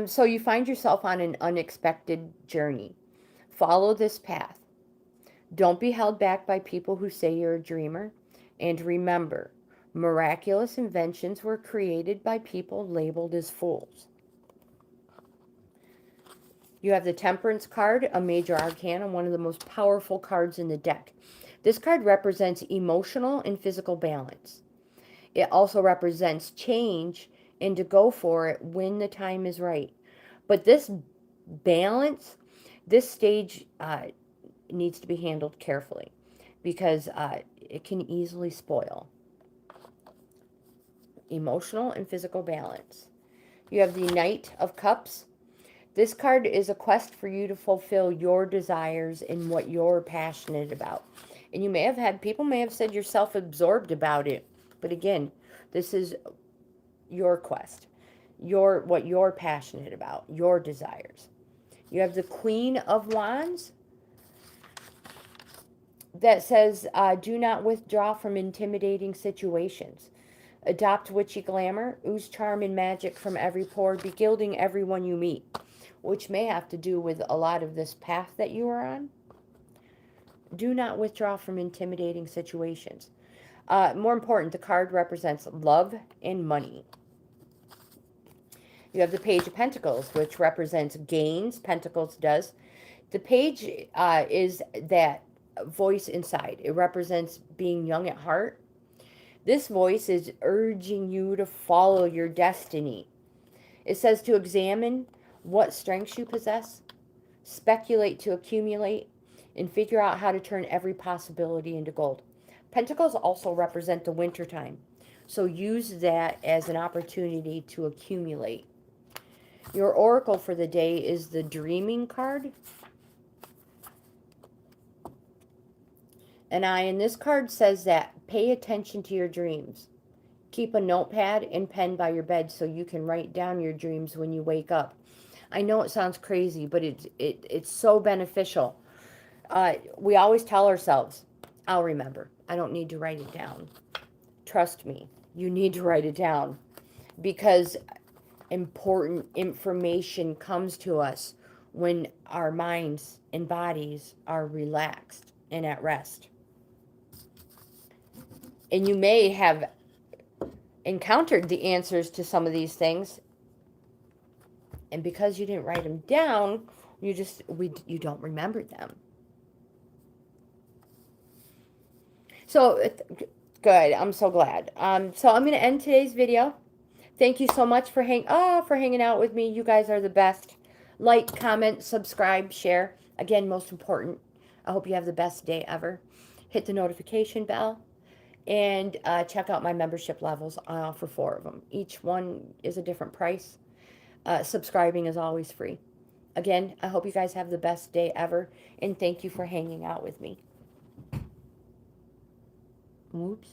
Speaker 1: So you find yourself on an unexpected journey. Follow this path. Don't be held back by people who say you're a dreamer. And remember, miraculous inventions were created by people labeled as fools. You have the Temperance card, a major arcana, one of the most powerful cards in the deck. This card represents emotional and physical balance. It also represents change and to go for it when the time is right. But this balance, this stage needs to be handled carefully because it can easily spoil. Emotional and physical balance. You have the Knight of Cups. This card is a quest for you to fulfill your desires and what you're passionate about. And you may have had, people may have said you're self-absorbed about it. But again, this is your quest. what you're passionate about, your desires. You have the Queen of Wands that says, do not withdraw from intimidating situations. Adopt witchy glamour, ooze charm and magic from every pore, begilding everyone you meet, which may have to do with a lot of this path that you are on. Do not withdraw from intimidating situations. More important, the card represents love and money. You have the Page of Pentacles, which represents gains. Pentacles does. The page is that voice inside. It represents being young at heart. This voice is urging you to follow your destiny. It says to examine what strengths you possess, speculate to accumulate, and figure out how to turn every possibility into gold. Pentacles also represent the winter time, so use that as an opportunity to accumulate. Your oracle for the day is the Dreaming card. And this card says that pay attention to your dreams. Keep a notepad and pen by your bed so you can write down your dreams when you wake up. I know it sounds crazy, but it's so beneficial. We always tell ourselves, I'll remember. I don't need to write it down. Trust me, you need to write it down, because important information comes to us when our minds and bodies are relaxed and at rest. And you may have encountered the answers to some of these things, and because you didn't write them down, you don't remember them. So good. I'm so glad. So I'm going to end today's video. Thank you so much for hanging out with me. You guys are the best. Like, comment, subscribe, share. Again, most important, I hope you have the best day ever. Hit the notification bell. And check out my membership levels. I offer 4 of them. Each one is a different price. Subscribing is always free. Again, I hope you guys have the best day ever. And thank you for hanging out with me. Oops.